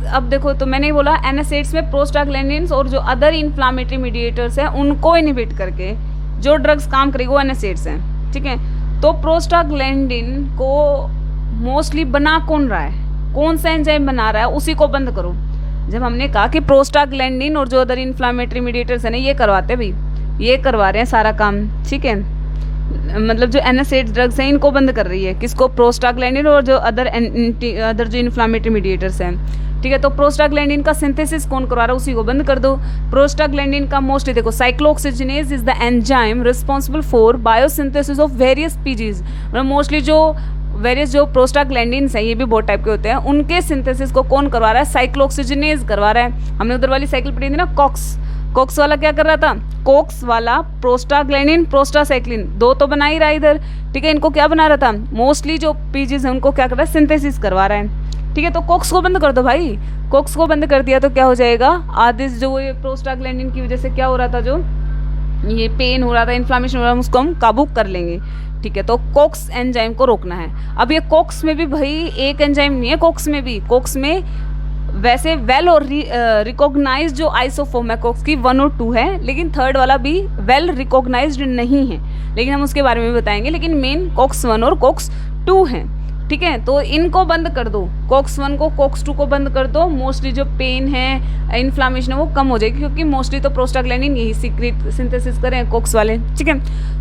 अब देखो, तो मैंने बोला NSAIDs में प्रोस्टाग्लैंडिन्स और जो अदर इन्फ्लामेटरी मीडिएटर्स हैं उनको इनहिबिट करके जो ड्रग्स काम करेगी वो NSAIDs हैं। ठीक है, तो प्रोस्टाग्लैंडिन को मोस्टली बना कौन रहा है, कौन सा एंजाइम बना रहा है, उसी को बंद करो। जब हमने कहा कि प्रोस्टाग्लैंडिन और जो अदर इन्फ्लामेटरी मीडिएटर्स हैं ना, ये करवाते भाई, ये करवा रहे हैं सारा काम। ठीक है, मतलब जो NSAID ड्रग्स हैं इनको बंद कर रही है, किसको, प्रोस्टाग्लैंडिन और जो अदर जो इन्फ्लामेटरी मीडिएटर्स हैं। ठीक है, तो प्रोस्टाग्लैंडिन का सिंथेसिस कौन करवा रहा है, उसी को बंद कर दो। प्रोस्टाग्लैंडिन का मोस्टली देखो, cyclooxygenase is the enzyme responsible for biosynthesis of various PGs. मतलब मोस्टली जो वेरियस जो प्रोस्टाग्लैंडिन्स हैं, ये भी बहुत टाइप के होते हैं, उनके सिंथेसिस को कौन करवा रहा है, साइक्लोऑक्सीजनेज करवा रहा है। हमने उधर वाली साइकिल पढ़ी थी ना, कोक्स वाला क्या कर रहा था, कोक्स वाला प्रोस्टाग्लैंडिन प्रोस्टासाइक्लिन दो तो बना ही रहा है इधर। ठीक है, इनको क्या बना रहा था, मोस्टली जो पीजीज हैं उनको क्या कर रहा है, सिंथेसिस करवा रहा है। ठीक है, तो कोक्स को बंद कर दो भाई, कोक्स को बंद कर दिया तो क्या हो जाएगा, आदिश जो ये प्रोस्टाग्लैंडिन की वजह से क्या हो रहा था, जो ये पेन हो रहा था, इन्फ्लामेशन हो रहा था, उसको हम काबू कर लेंगे। ठीक है, तो कोक्स एंजाइम को रोकना है। अब ये कोक्स में भी भाई एक एंजाइम नहीं है, कोक्स में भी, कोक्स में वैसे वेल और रिकॉग्नाइज जो आइसोफॉर्म है कोक्स की 1 और 2 है, लेकिन थर्ड वाला भी वेल रिकॉग्नाइज्ड नहीं है, लेकिन हम उसके बारे में भी बताएंगे। लेकिन मेन कोक्स 1 और कोक्स 2 हैं। ठीक है, तो इनको बंद कर दो, कोक्स 1 को कोक्स 2 को बंद कर दो, मोस्टली जो पेन है, इन्फ्लामेशन है, वो कम हो जाएगी, क्योंकि मोस्टली तो प्रोस्टाग्लैंडिन यही सीक्रेट सिंथेसिस करें कोक्स वाले। ठीक है,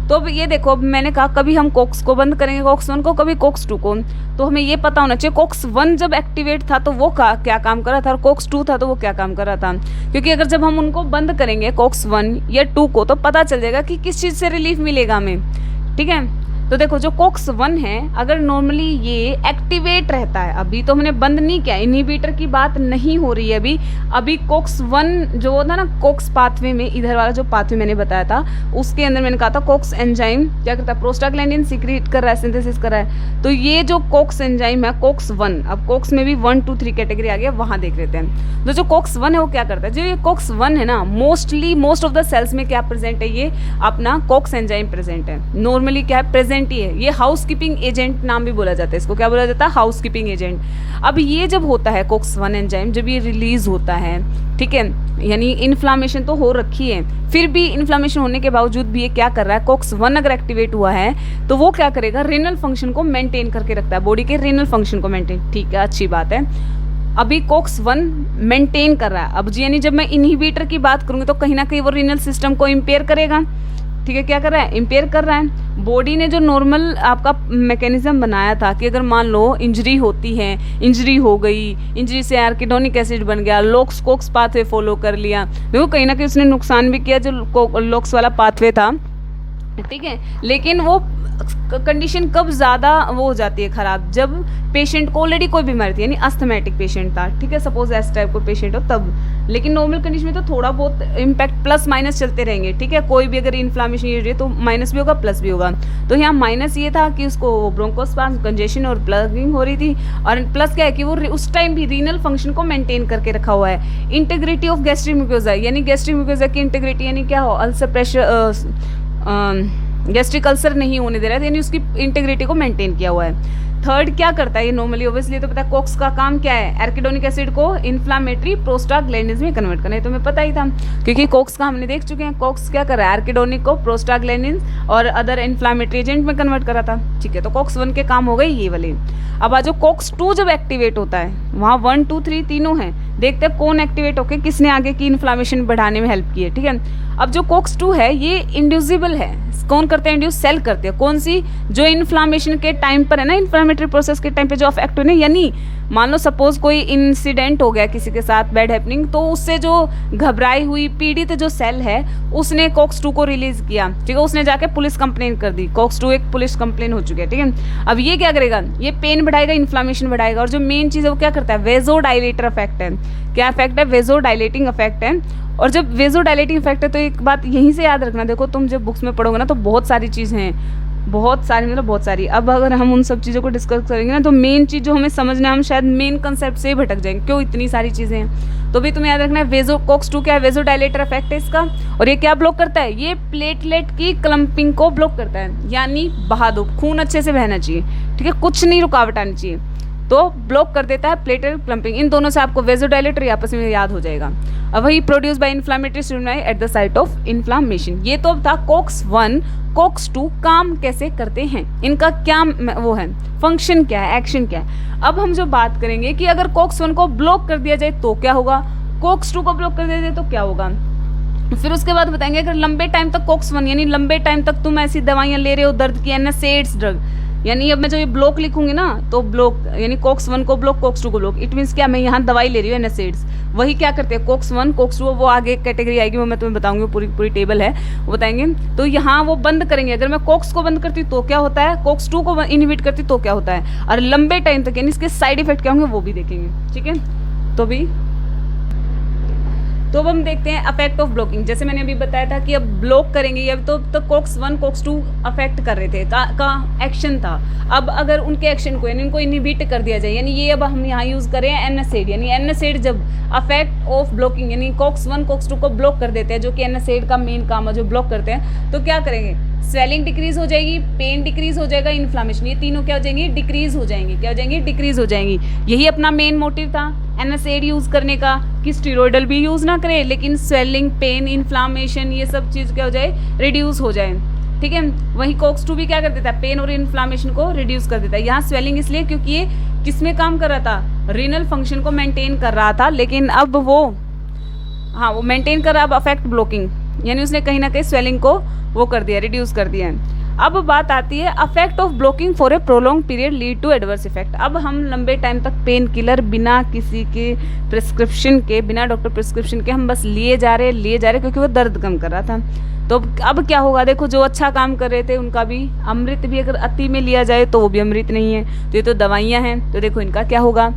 तो अब ये देखो, अब मैंने कहा कभी हम कोक्स को बंद करेंगे, कोक्स 1 को, कभी कोक्स 2 को, तो हमें ये पता होना चाहिए कोक्स 1 जब एक्टिवेट था तो वो क्या काम कर रहा था, और कोक्स 2 था तो वो क्या काम कर रहा था। क्योंकि अगर जब हम उनको बंद करेंगे कोक्स 1 या 2 को, तो पता चल जाएगा कि किस चीज़ से रिलीफ मिलेगा हमें। ठीक है, तो देखो जो कोक्स 1 है, अगर नॉर्मली ये एक्टिवेट रहता है, अभी तो हमने बंद नहीं किया, इनहिबिटर की बात नहीं हो रही है अभी कोक्स 1 जो होता ना, कोक्स पाथवे में, इधर वाला जो पाथवे मैंने बताया था, उसके अंदर मैंने कहा था कोक्स एंजाइम क्या करता है, प्रोस्टाग्लैंडिन सीक्रेट कर रहा है, सिंथेसिस कर रहा है। तो ये जो कोक्स एंजाइम है कोक्स 1, अब कोक्स में भी 1 2 3 कैटेगरी आ गया, वहाँ देख लेते हैं। तो जो कोक्स 1 है वो क्या करता है, जो ये कोक्स 1 है ना, मोस्ट ऑफ द सेल्स में क्या प्रेजेंट है, ये अपना कोक्स एंजाइम प्रेजेंट है। नॉर्मली क्या है, प्रेजेंट ही है, ये हाउसकीपिंग एजेंट नाम भी बोला जाता है इसको, क्या बोला जाता है, हाउसकीपिंग एजेंट। अब ये जब होता है कोक्स 1 एंजाइम, जब ये रिलीज होता है, ठीक है, यानी इन्फ्लामेशन तो हो रखी है, फिर भी इन्फ्लामेशन होने के बावजूद भी ये क्या कर रहा है, कोक्स 1 अगर एक्टिवेट हुआ है तो वो क्या करेगा, रेनल फंक्शन को मेंटेन करके रखता है, बॉडी के रेनल फंक्शन को मेंटेन। ठीक है, अच्छी बात है। अभी कोक्स 1 मेंटेन कर रहा है, अब यानी जब मैं इनहिबिटर की बात करूंगी तो कहीं ना कहीं वो रीनल सिस्टम को इम्पेयर करेगा। ठीक है, क्या कर रहा है, इम्पेयर कर रहा है। बॉडी ने जो नॉर्मल आपका मैकेनिज्म बनाया था कि अगर मान लो इंजरी होती है, इंजरी हो गई, इंजरी से एर्किडोनिक एसिड बन गया, लोक्स कोक्स पाथवे फॉलो कर लिया, देखो कहीं ना कहीं उसने नुकसान भी किया जो लोक्स वाला पाथवे था। ठीक है, लेकिन वो कंडीशन कब ज़्यादा वो हो जाती है ख़राब, जब पेशेंट को ऑलरेडी कोई बीमारी थी, यानी अस्थमेटिक पेशेंट था। ठीक है, सपोज ऐसे टाइप को पेशेंट हो तब, लेकिन नॉर्मल कंडीशन में तो थोड़ा बहुत इम्पैक्ट प्लस माइनस चलते रहेंगे। ठीक है, कोई भी अगर इन्फ्लामेशन हो रही है तो माइनस भी होगा प्लस भी होगा। तो यहाँ माइनस ये था कि उसको ब्रोंकोस्पाज्म, कंजेशन और प्लगिंग हो रही थी, और प्लस क्या है कि वो उस टाइम भी रीनल फंक्शन को मेंटेन करके रखा हुआ है। इंटीग्रिटी ऑफ गैस्ट्रिक म्यूकोसा, यानी गैस्ट्रिक म्यूकोसा की इंटीग्रिटी, यानी क्या हो, अल्सर प्रेशर, गैस्ट्रिक अल्सर नहीं होने दे रहा है, यानी उसकी इंटीग्रिटी को मेंटेन किया हुआ है। थर्ड क्या करता है ये नॉर्मली, ऑब्वियसली तो पता है कोक्स का काम क्या है, एर्किडोनिक एसिड को इन्फ्लामेटरी प्रोस्टाग्लैंडिन्स में कन्वर्ट करना है, तुम्हें पता ही था क्योंकि कोक्स का हमने देख चुके हैं। कोक्स क्या कर रहा है, एर्किडोनिक को प्रोस्टाग्लैंडिन्स और अदर इन्फ्लामेटरी एजेंट में कन्वर्ट करा था। ठीक है, तो कोक्स 1 के काम हो गए ये वाले। अब आज जो कोक्स 2 जब एक्टिवेट होता है, वहाँ 1 2 3 तीनों हैं, देखते हैं कौन एक्टिवेट होकर किसने आगे की इन्फ्लामेशन बढ़ाने में हेल्प की है। ठीक है, अब जो कोक्स 2 है ये इंड्यूसिबल है, कौन करते हैं, इंड्यूस सेल करते हैं, कौन सी, जो इन्फ्लामेशन के टाइम पर है ना, इन्फ्लामेटरी प्रोसेस के टाइम पे जो अफेक्ट हुए, यानी मान लो सपोज कोई इंसिडेंट हो गया किसी के साथ, बैड हैपनिंग, तो उससे जो घबराई हुई पीड़ित जो सेल है उसने कोक्स 2 को रिलीज किया। ठीक है, उसने जाके पुलिस कंप्लेन कर दी, कोक्स 2 एक पुलिस कंप्लेन हो चुकी है। ठीक है, अब ये क्या करेगा, ये पेन बढ़ाएगा, इन्फ्लामेशन बढ़ाएगा, और जो मेन चीज़ है वो क्या करता है, वेजोडाइलेटर इफेक्ट है। क्या इफेक्ट है, वेजोडाइलेटिंग इफेक्ट है। और जब वेजोडाइलेटिंग इफेक्ट है तो एक बात यहीं से याद रखना, देखो तुम जब बुक्स में पढ़ोगे ना तो बहुत सारी चीज़ें हैं, बहुत सारी मतलब बहुत सारी। अब अगर हम उन सब चीज़ों को डिस्कस करेंगे ना तो मेन चीज़ जो हमें समझना है, हम शायद मेन कंसेप्ट से ही भटक जाएंगे, क्यों इतनी सारी चीज़ें हैं। तो भी तुम्हें याद रखना है कोक्स 2 क्या है, वेजोडाइलेटर इफेक्ट है इसका, और ये क्या ब्लॉक करता है, ये प्लेटलेट की क्लम्पिंग को ब्लॉक करता है, यानी बहा दो, खून अच्छे से बहना चाहिए। ठीक है, कुछ नहीं रुकावट आनी चाहिए, तो ब्लॉक कर देता है प्लेटलेट क्लम्पिंग। इन दोनों से आपको वेजोडाइलेटर आपस में याद हो जाएगा। अब वही produce by inflammatory stimuli at the site of inflammation. ये तो था कोक्स 1। कोक्स 2 काम कैसे करते हैं, इनका क्या वो है, फंक्शन क्या है, एक्शन क्या है। अब हम जो बात करेंगे कि अगर कोक्स 1 को ब्लॉक कर दिया जाए तो क्या होगा, कोक्स 2 को ब्लॉक कर दिया जाए तो क्या होगा। फिर उसके बाद बताएंगे अगर लंबे टाइम तक कोक्स 1 यानी लंबे टाइम तक तुम ऐसी दवाइयाँ ले रहे हो दर्द की, एनएसएड्स ड्रग, यानी अब मैं जो ये ब्लॉक लिखूंगी ना तो ब्लॉक यानी कोक्स 1 को ब्लॉक, कोक्स 2 को ब्लॉक, इट मीन्स क्या, मैं यहाँ दवाई ले रही हूँ एनएसएड्स। वही क्या करते हैं कोक्स 1 कोक्स 2, वो आगे कैटेगरी आएगी, वो मैं तुम्हें बताऊंगी, पूरी टेबल है वो बताएंगे। तो यहाँ वो बंद करेंगे, अगर मैं कोक्स को बंद करती तो क्या होता है, कोक्स 2 को इनहिबिट करती तो क्या होता है, और लंबे टाइम तक यानी इसके साइड इफेक्ट क्या होंगे वो भी देखेंगे। ठीक है, तो भी तो अब हम देखते हैं अफेक्ट ऑफ ब्लॉकिंग। जैसे मैंने अभी बताया था कि अब ब्लॉक करेंगे, अब तो कोक्स 1 कोक्स 2 अफेक्ट कर रहे थे का एक्शन था। अब अगर उनके एक्शन को यानी उनको इनहिबिट कर दिया जाए, यानी ये अब हम यहाँ यूज़ करें NSAID, यानी NSAID जब अफेक्ट ऑफ ब्लॉकिंग यानी कोक्स 1 कोक्स 2 को ब्लॉक कर देते हैं, जो कि NSAID का मेन काम है जो ब्लॉक करते हैं, तो क्या करेंगे, स्वेलिंग डिक्रीज हो जाएगी, पेन डिक्रीज हो जाएगा, इन्फ्लामेशन, ये तीनों क्या हो जाएंगी, डिक्रीज हो जाएंगी। क्या हो जाएंगी, डिक्रीज हो जाएंगी। यही अपना मेन मोटिव था NSAID यूज़ करने का कि स्टीरॉयडल भी यूज़ ना करें, लेकिन स्वेलिंग, पेन, इन्फ्लामेशन ये सब चीज़ क्या हो जाए, रिड्यूस हो जाए। ठीक है, वहीं कोक्स 2 भी क्या कर देता है, पेन और इन्फ्लामेशन को रिड्यूस कर देता है। यहाँ स्वेलिंग इसलिए क्योंकि ये किस में काम कर रहा था, रीनल फंक्शन को मेंटेन कर रहा था, लेकिन अब वो वो मेंटेन कर रहा, अब अफेक्ट ब्लॉकिंग, यानी उसने कहीं ना कहीं स्वेलिंग को वो कर दिया, रिड्यूस कर दिया है। अब बात आती है affect of blocking for a prolong period lead to adverse effect. अब हम लंबे टाइम तक पेन किलर बिना किसी के प्रिस्क्रिप्शन के, बिना डॉक्टर प्रिस्क्रिप्शन के हम बस लिए जा रहे क्योंकि वो दर्द कम कर रहा था। तो अब क्या होगा, देखो जो अच्छा काम कर रहे थे उनका भी अमृत भी अगर अति में लिया जाए तो वो भी अमृत नहीं है, तो ये तो दवाइयाँ हैं। तो देखो इनका क्या होगा,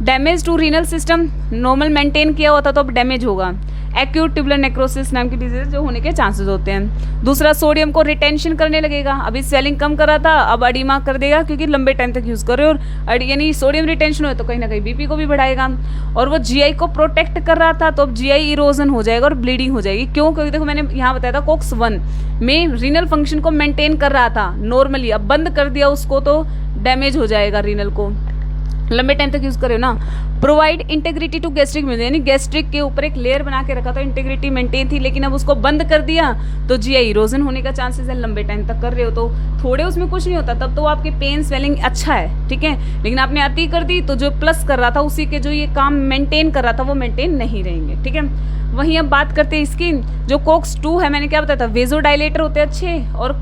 damage to renal system, normal maintain किया होता तो अब डैमेज होगा। एक्यूट ट्यूबुलर नेक्रोसिस नाम की डिजीज जो होने के चांसेस होते हैं। दूसरा, सोडियम को रिटेंशन करने लगेगा, अभी स्वेलिंग कम कर रहा था अब अडीमा कर देगा क्योंकि लंबे टाइम तक यूज़ कर रहे हो, और यानी सोडियम रिटेंशन हो तो कहीं ना कहीं बीपी को भी बढ़ाएगा। और वो GI को प्रोटेक्ट कर रहा था तो अब GI इरोजन हो जाएगा और ब्लीडिंग हो जाएगी। क्यों, क्योंकि देखो मैंने यहाँ बताया था कोक्स 1 में रीनल फंक्शन को मेंटेन कर रहा था नॉर्मली, अब बंद कर दिया उसको तो डैमेज हो जाएगा रीनल को, लंबे टाइम तक यूज़ करे ना। Provide integrity to gastric mucin, यानी गैस्ट्रिक के ऊपर एक लेयर बना के रखा था, इंटेग्रिटी मेंटेन थी, लेकिन अब उसको बंद कर दिया तो GI इरोजन होने का चांसेस है। लंबे टाइम तक कर रहे हो तो थोड़े उसमें कुछ नहीं होता, तब तो आपके पेन स्वेलिंग अच्छा है, ठीक है, लेकिन आपने अति कर दी तो जो प्लस कर रहा था उसी के जो ये काम मेंटेन कर रहा था वो मेंटेन नहीं रहेंगे। ठीक है, वहीं अब बात करते हैं इसकी, जो कोक्स 2 है मैंने क्या बताया था, वेजोडाइलेटर होते हैं अच्छे, और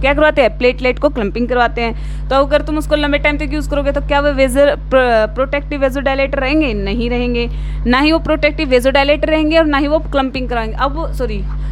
क्या करवाते हैं, प्लेटलेट को क्लम्पिंग करवाते हैं। तो अगर तुम उसको लंबे टाइम तक यूज़ करोगे तो क्या वो प्रोटेक्टिव वेजोडाइलेटर रहेंगे, नहीं रहेंगे, ना ही वो प्रोटेक्टिव वेजोडाइलेटर रहेंगे और ना ही वो क्लम्पिंग कराएंगे।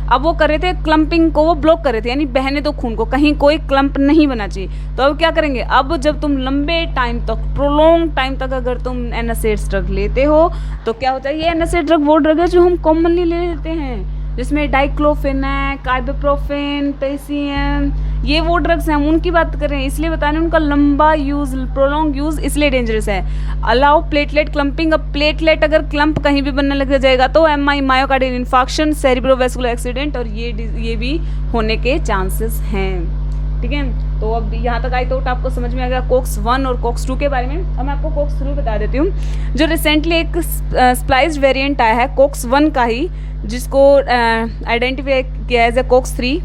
अब वो कर रहे थे क्लम्पिंग को, वो ब्लॉक कर रहे थे, यानी बहने दो खून को, कहीं कोई क्लम्प नहीं बना चाहिए। तो अब क्या करेंगे, अब जब तुम लंबे टाइम तक, प्रोलॉन्ग टाइम तक अगर तुम NSAID ड्रग लेते हो तो क्या होता है, ये NSAID ड्रग वो ड्रग है जो हम कॉमनली ले लेते हैं, जिसमें डाइक्लोफेनैक, आइबुप्रोफेन, पेसियम, ये वो ड्रग्स हैं, हम उनकी बात कर रहे हैं, इसलिए बता रहे हैं उनका लंबा यूज़, प्रोलॉन्ग यूज़ इसलिए डेंजरस है। अलाउ प्लेटलेट क्लम्पिंग, अब प्लेटलेट अगर क्लम्प कहीं भी बनने लग जाएगा तो MI, मायोकार्डियल इन्फार्क्शन, सेरिब्रोवैस्कुलर एक्सीडेंट, और ये भी होने के चांसेस हैं। ठीक है, तो अब यहाँ तक आई तो आपको समझ में आ गया कोक्स 1 और कोक्स 2 के बारे में। अब मैं आपको कोक्स 3 बता देती हूँ, जो रिसेंटली एक स्प्लाइस्ड वेरिएंट आया है कोक्स 1 का ही, जिसको आइडेंटिफाई किया as a COX 3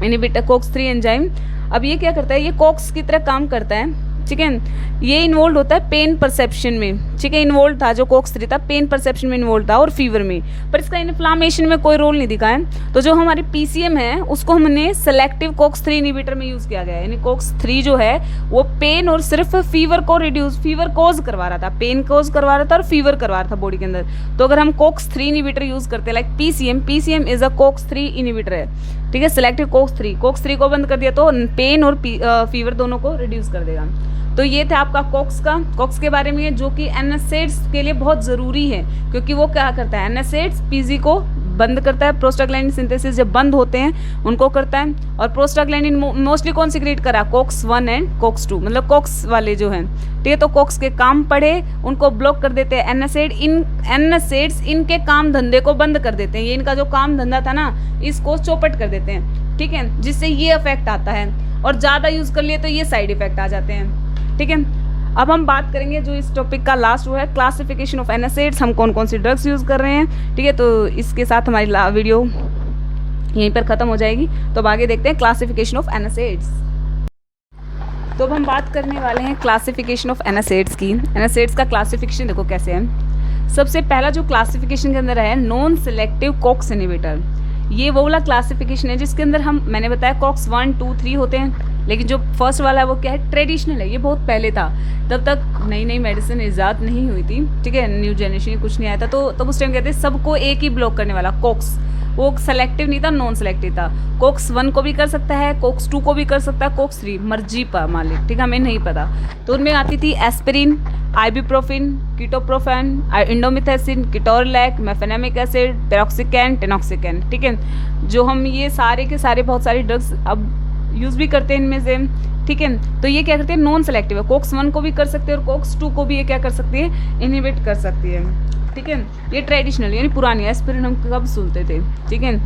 inhibitor, COX 3 enzyme. अब ये क्या करता है, ये कोक्स की तरह काम करता है, ठीक है, ये इन्वॉल्व होता है पेन परसेप्शन में, ठीक है, इन्वॉल्व था जो कोक्स 3 था, पेन परसेप्शन में इन्वॉल्व था और फीवर में, पर इसका इन्फ्लामेशन में कोई रोल नहीं दिखा है। तो जो हमारी PCM है उसको हमने सेलेक्टिव कोक्स 3 इनहिबिटर में यूज़ किया गया है, यानी कोक्स 3 जो है वो पेन और सिर्फ फीवर को फीवर कोज करवा रहा था, पेन कोज करवा रहा था और फीवर करवा रहा था बॉडी के अंदर। तो अगर हम कोक्स 3 इनहिबिटर यूज़ करते हैं like PCM is a Cokes 3 inhibitor है, ठीक है, सेलेक्टिव कोक्स 3 को बंद कर दिया तो पेन और फीवर दोनों को रिड्यूस कर देगा। तो ये था आपका कोक्स के बारे में, जो कि NSAIDs के लिए बहुत ज़रूरी है, क्योंकि वो क्या करता है, NSAIDs PG को बंद करता है, प्रोस्टाग्लैंडिन सिंथेसिस जब बंद होते हैं उनको करता है, और प्रोस्टाग्लैंडिन मोस्टली कौन सिक्रेट करा, कोक्स 1 एंड कोक्स 2, मतलब कोक्स वाले जो हैं, ठीक है। तो कोक्स के काम पढ़े, उनको ब्लॉक कर देते हैं NSAIDs इनके काम धंधे को बंद कर देते हैं, ये इनका जो काम धंधा था ना इसको चौपट कर देते हैं, ठीक है, जिससे ये इफेक्ट आता है, और ज़्यादा यूज़ कर लिए तो ये साइड इफेक्ट आ जाते हैं, ठीक है। अब हम बात करेंगे जो इस टॉपिक का लास्ट वो है क्लासिफिकेशन ऑफ NSAIDs, हम कौन कौन सी ड्रग्स यूज़ कर रहे हैं, ठीक है। तो इसके साथ हमारी वीडियो यहीं पर ख़त्म हो जाएगी। तो अब आगे देखते हैं क्लासिफिकेशन ऑफ NSAIDs। तो अब हम बात करने वाले हैं क्लासिफिकेशन ऑफ NSAIDs की। NSAIDs का क्लासिफिकेशन देखो कैसे है। सबसे पहला जो क्लासिफिकेशन के अंदर है नॉन सेलेक्टिव कोक्स इनहिबिटर, ये वो वाला क्लासिफिकेशन है जिसके अंदर हम, मैंने बताया कोक्स 1, 2, 3 होते हैं, लेकिन जो फर्स्ट वाला है वो क्या है, ट्रेडिशनल है, ये बहुत पहले था, तब तक नई नई मेडिसिन ईजाद नहीं हुई थी, ठीक है, न्यू जनरेशन कुछ नहीं आया था, तो तब उस टाइम कहते हैं सबको एक ही ब्लॉक करने वाला कोक्स, वो सेलेक्टिव नहीं था, नॉन सेलेक्टिव था। कोक्स 1 को भी कर सकता है, कोक्स 2 को भी कर सकता है, कोक्स 3 मर्जी पर मालिक, ठीक है, हमें नहीं पता। तो उनमें आती थी aspirin, ibuprofen, ketoprofen, इंडोमिथाइसिन, कीटोरलैक, mefenamic acid, पेरोक्सिकैन, टेनोक्सिकैन, ठीक है, जो हम ये सारे के सारे बहुत सारे ड्रग्स अब यूज़ भी करते हैं इनमें से, ठीक है। तो ये क्या करते हैं, नॉन सेलेक्टिव है, कोक्स 1 को भी कर सकते हैं और कोक्स 2 को भी ये क्या कर सकती है, इनहिबिट कर सकती है, ठीक है। ये ट्रेडिशनल यानी पुरानी एस्पिरिन हम कब सुनते थे, ठीक है।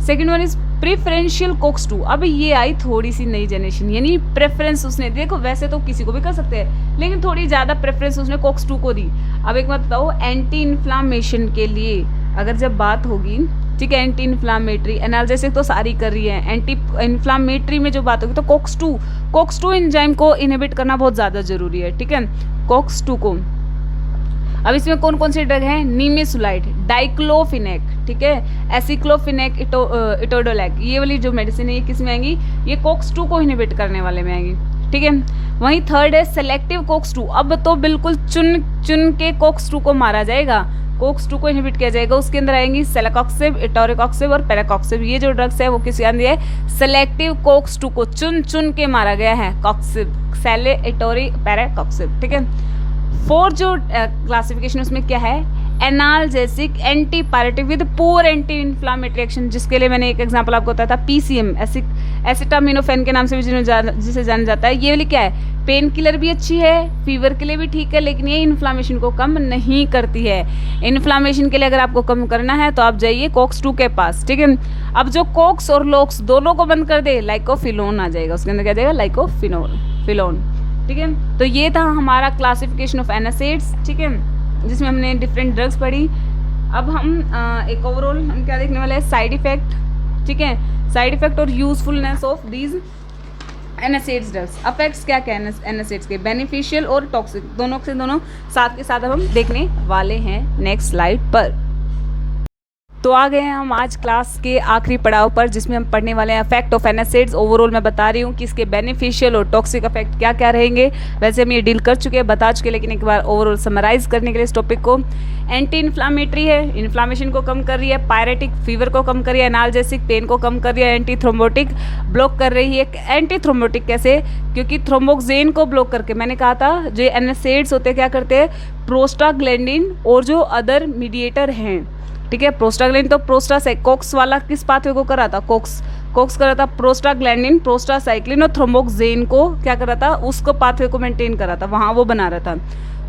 Second one is preferential Cokes 2। अब ये आई थोड़ी सी नई जनरेशन, यानी प्रेफरेंस उसने, देखो वैसे तो किसी को भी कर सकते हैं लेकिन थोड़ी ज़्यादा प्रेफरेंस उसने कोक्स 2 को दी। अब एक बात बताओ, एंटी इन्फ्लामेशन के लिए अगर जब बात होगी, ठीक है, एंटी इन्फ्लामेटरी एनाल्जेसिक तो सारी कर रही है, एंटी इन्फ्लामेटरी में जो बात होगी तो कोक्स 2 एंजाइम को इनहिबिट करना बहुत ज़्यादा जरूरी है, ठीक है, कोक्स 2 को। अब इसमें कौन कौन से ड्रग हैं, नीमेसुलाइड, डाइक्लोफिनेक, ठीक है, एसिक्लोफिनेक, इटोडोलैक, ये वाली जो मेडिसिन है ये किस में आएंगी, ये कोक्स 2 को इनहिबिट करने वाले में आएंगी, ठीक है। वहीं थर्ड है सेलेक्टिव कोक्स 2। अब तो बिल्कुल चुन के कोक्स 2 को मारा जाएगा, कोक्स 2 को इनहिबिट किया जाएगा। उसके अंदर आएंगी सेलेकॉक्सिब, इटोरिकॉक्सिब और पेराकॉक्सिब। ये जो ड्रग्स है वो किसके अंदर है, सेलेक्टिव कोक्स 2 को चुन के मारा गया है, कॉक्सिब, सेले, इटोरी, पेराकॉक्सिब, ठीक है। फोर्थ जो क्लासिफिकेशन उसमें क्या है, analgesic antipyretic with poor anti inflammatory action, जिसके लिए मैंने एक एग्जांपल आपको बताया था, पीसीएम, एसिटामिनोफेन के नाम से भी जिसे जाना जाता है। ये वाली क्या है, पेन किलर भी अच्छी है, फीवर के लिए भी ठीक है, लेकिन ये इन्फ्लामेशन को कम नहीं करती है। इन्फ्लामेशन के लिए अगर आपको कम करना है तो आप जाइए कोक्स 2 के पास, ठीक है। अब जो कोक्स और लोक्स दोनों को बंद कर दे, लाइकोफिलोन आ जाएगा, उसके अंदर क्या जाएगा, लाइकोफिलोन, ठीक है। तो ये था हमारा क्लासिफिकेशन ऑफ एनासिड्स, ठीक है, जिसमें हमने डिफरेंट ड्रग्स पढ़ी। अब हम एक ओवरऑल हम क्या देखने वाले हैं, साइड इफेक्ट, ठीक है, साइड इफेक्ट और usefulness of these antacids drugs. Affects क्या क्या है एनासिड्स के, बेनिफिशियल और टॉक्सिक, दोनों से दोनों साथ के साथ अब हम देखने वाले हैं नेक्स्ट स्लाइड पर। तो आ गए हैं हम आज क्लास के आखिरी पड़ाव पर, जिसमें हम पढ़ने वाले हैं इफेक्ट ऑफ एनासिड्स। ओवरऑल मैं बता रही हूँ कि इसके बेनिफिशियल और टॉक्सिक इफेक्ट क्या क्या रहेंगे। वैसे हम ये डील कर चुके हैं, बता चुके, लेकिन एक बार ओवरऑल समराइज करने के लिए इस टॉपिक को, एंटी इन्फ्लामेटरी है, इन्फ्लामेशन को कम कर रही है, पायरेटिक फीवर को कम कर रही है, एनाल्जेसिक पेन को कम कर रही है, एंटी थ्रोम्बोटिक ब्लॉक कर रही है। एंटी थ्रोम्बोटिक कैसे, क्योंकि थ्रोम्बोक्सेन को ब्लॉक करके, मैंने कहा था जो एनासिड्स होते हैं क्या करते हैं, प्रोस्टाग्लैंडिन और जो अदर मीडिएटर हैं, ठीक है, प्रोस्टाग्लैंडिन तो कोक्स वाला किस पाथवे को कर रहा था, कोक्स कर रहा था प्रोस्टाग्लैंडिन, प्रोस्टासाइक्लिन और थ्रोम्बोक्सेन को क्या कर रहा था, उसको पाथवे को मेंटेन कर रहा था, वहाँ वो बना रहा था।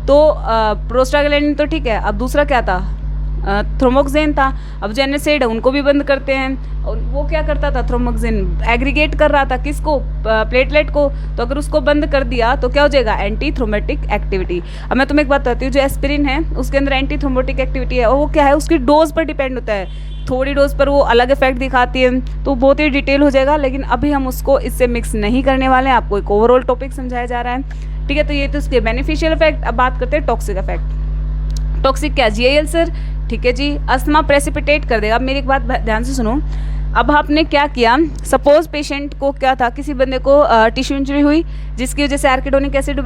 तो प्रोस्टाग्लैंडिन तो ठीक है, अब दूसरा क्या था, थ्रोम्बोक्सेन था। अब जो एनासिड है उनको भी बंद करते हैं, और वो क्या करता था, थ्रोम्बोक्सेन एग्रीगेट कर रहा था किसको, प्लेटलेट को, तो अगर उसको बंद कर दिया तो क्या हो जाएगा, एंटी थ्रोम्बोटिक एक्टिविटी। अब मैं तुम्हें एक बात बताती हूँ, जो एस्पिरिन है उसके अंदर एंटी थ्रोम्बोटिक एक्टिविटी है, और वो क्या है, उसकी डोज पर डिपेंड होता है, थोड़ी डोज पर वो अलग इफेक्ट दिखाती है, तो बहुत ही डिटेल हो जाएगा, लेकिन अभी हम उसको इससे मिक्स नहीं करने वाले हैं, आपको एक ओवरऑल टॉपिक समझाया जा रहा है, ठीक है। तो ये तो उसके बेनिफिशियल इफेक्ट। अब बात करते हैं टॉक्सिक इफेक्ट। टॉक्सिक क्या, जीआई अल्सर, ठीक है जी, अस्थमा प्रेसिपिटेट कर देगा। अब मेरी एक बात ध्यान से सुनो, अब आपने क्या किया, सपोज पेशेंट को क्या था, किसी बंदे को टिश्यू इंजरी हुई जिसकी वजह से आर्किडोनिक एसिड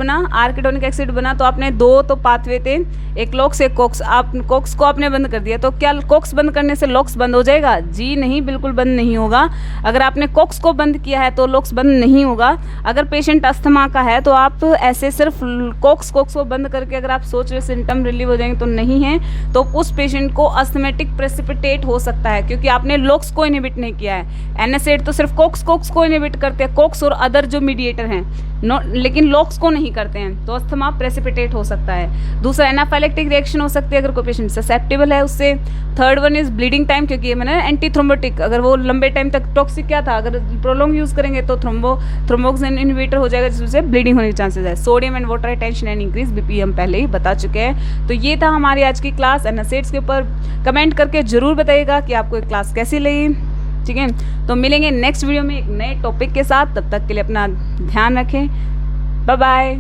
बना, तो आपने दो तो पाथवे थे, एक लॉक्स एक कोक्स, आप कोक्स को आपने बंद कर दिया, तो क्या कोक्स बंद करने से लॉक्स बंद हो जाएगा, जी नहीं, बिल्कुल बंद नहीं होगा। अगर आपने कोक्स को बंद किया है तो लॉक्स बंद नहीं होगा। अगर पेशेंट अस्थमा का है तो आप ऐसे सिर्फ कोक्स को बंद करके अगर आप सोच रहे सिम्टम रिलीव हो जाएंगे, तो नहीं है, तो उस पेशेंट को अस्थमेटिक प्रेसिपिटेट हो सकता है, क्योंकि आपने लॉक्स को इनहिबिट नहीं किया है। एनासिड तो सिर्फ कोक्स को इनहिबिट करते हैं, कोक्स और अदर जो मीडिएटर हैं, लेकिन लॉक्स को नहीं करते हैं, तो अस्थमा प्रेसिपिटेट हो सकता है। दूसरा एनाफाइलेक्टिक रिएक्शन हो सकती है अगर कोई पेशेंट ससेप्टेबल है उससे। Third one is bleeding time, क्योंकि मैंने एंटी थ्रोम्बोटिक, अगर वो लंबे टाइम तक, टॉक्सिक क्या था, अगर प्रोलॉन्ग यूज करेंगे तो थ्रोम्बोक्सेन इनहिबिटर हो जाएगा, जिससे ब्लीडिंग होने के चांसेस है। Sodium and water retention and increase BP हम पहले ही बता चुके हैं। तो ये था हमारी आज की क्लास एनासिड्स के ऊपर। कमेंट करके जरूर बताइएगा कि आपको ये क्लास कैसी लगी, ठीक है। तो मिलेंगे नेक्स्ट वीडियो में एक नए टॉपिक के साथ, तब तक के लिए अपना ध्यान रखें, बाय बाय।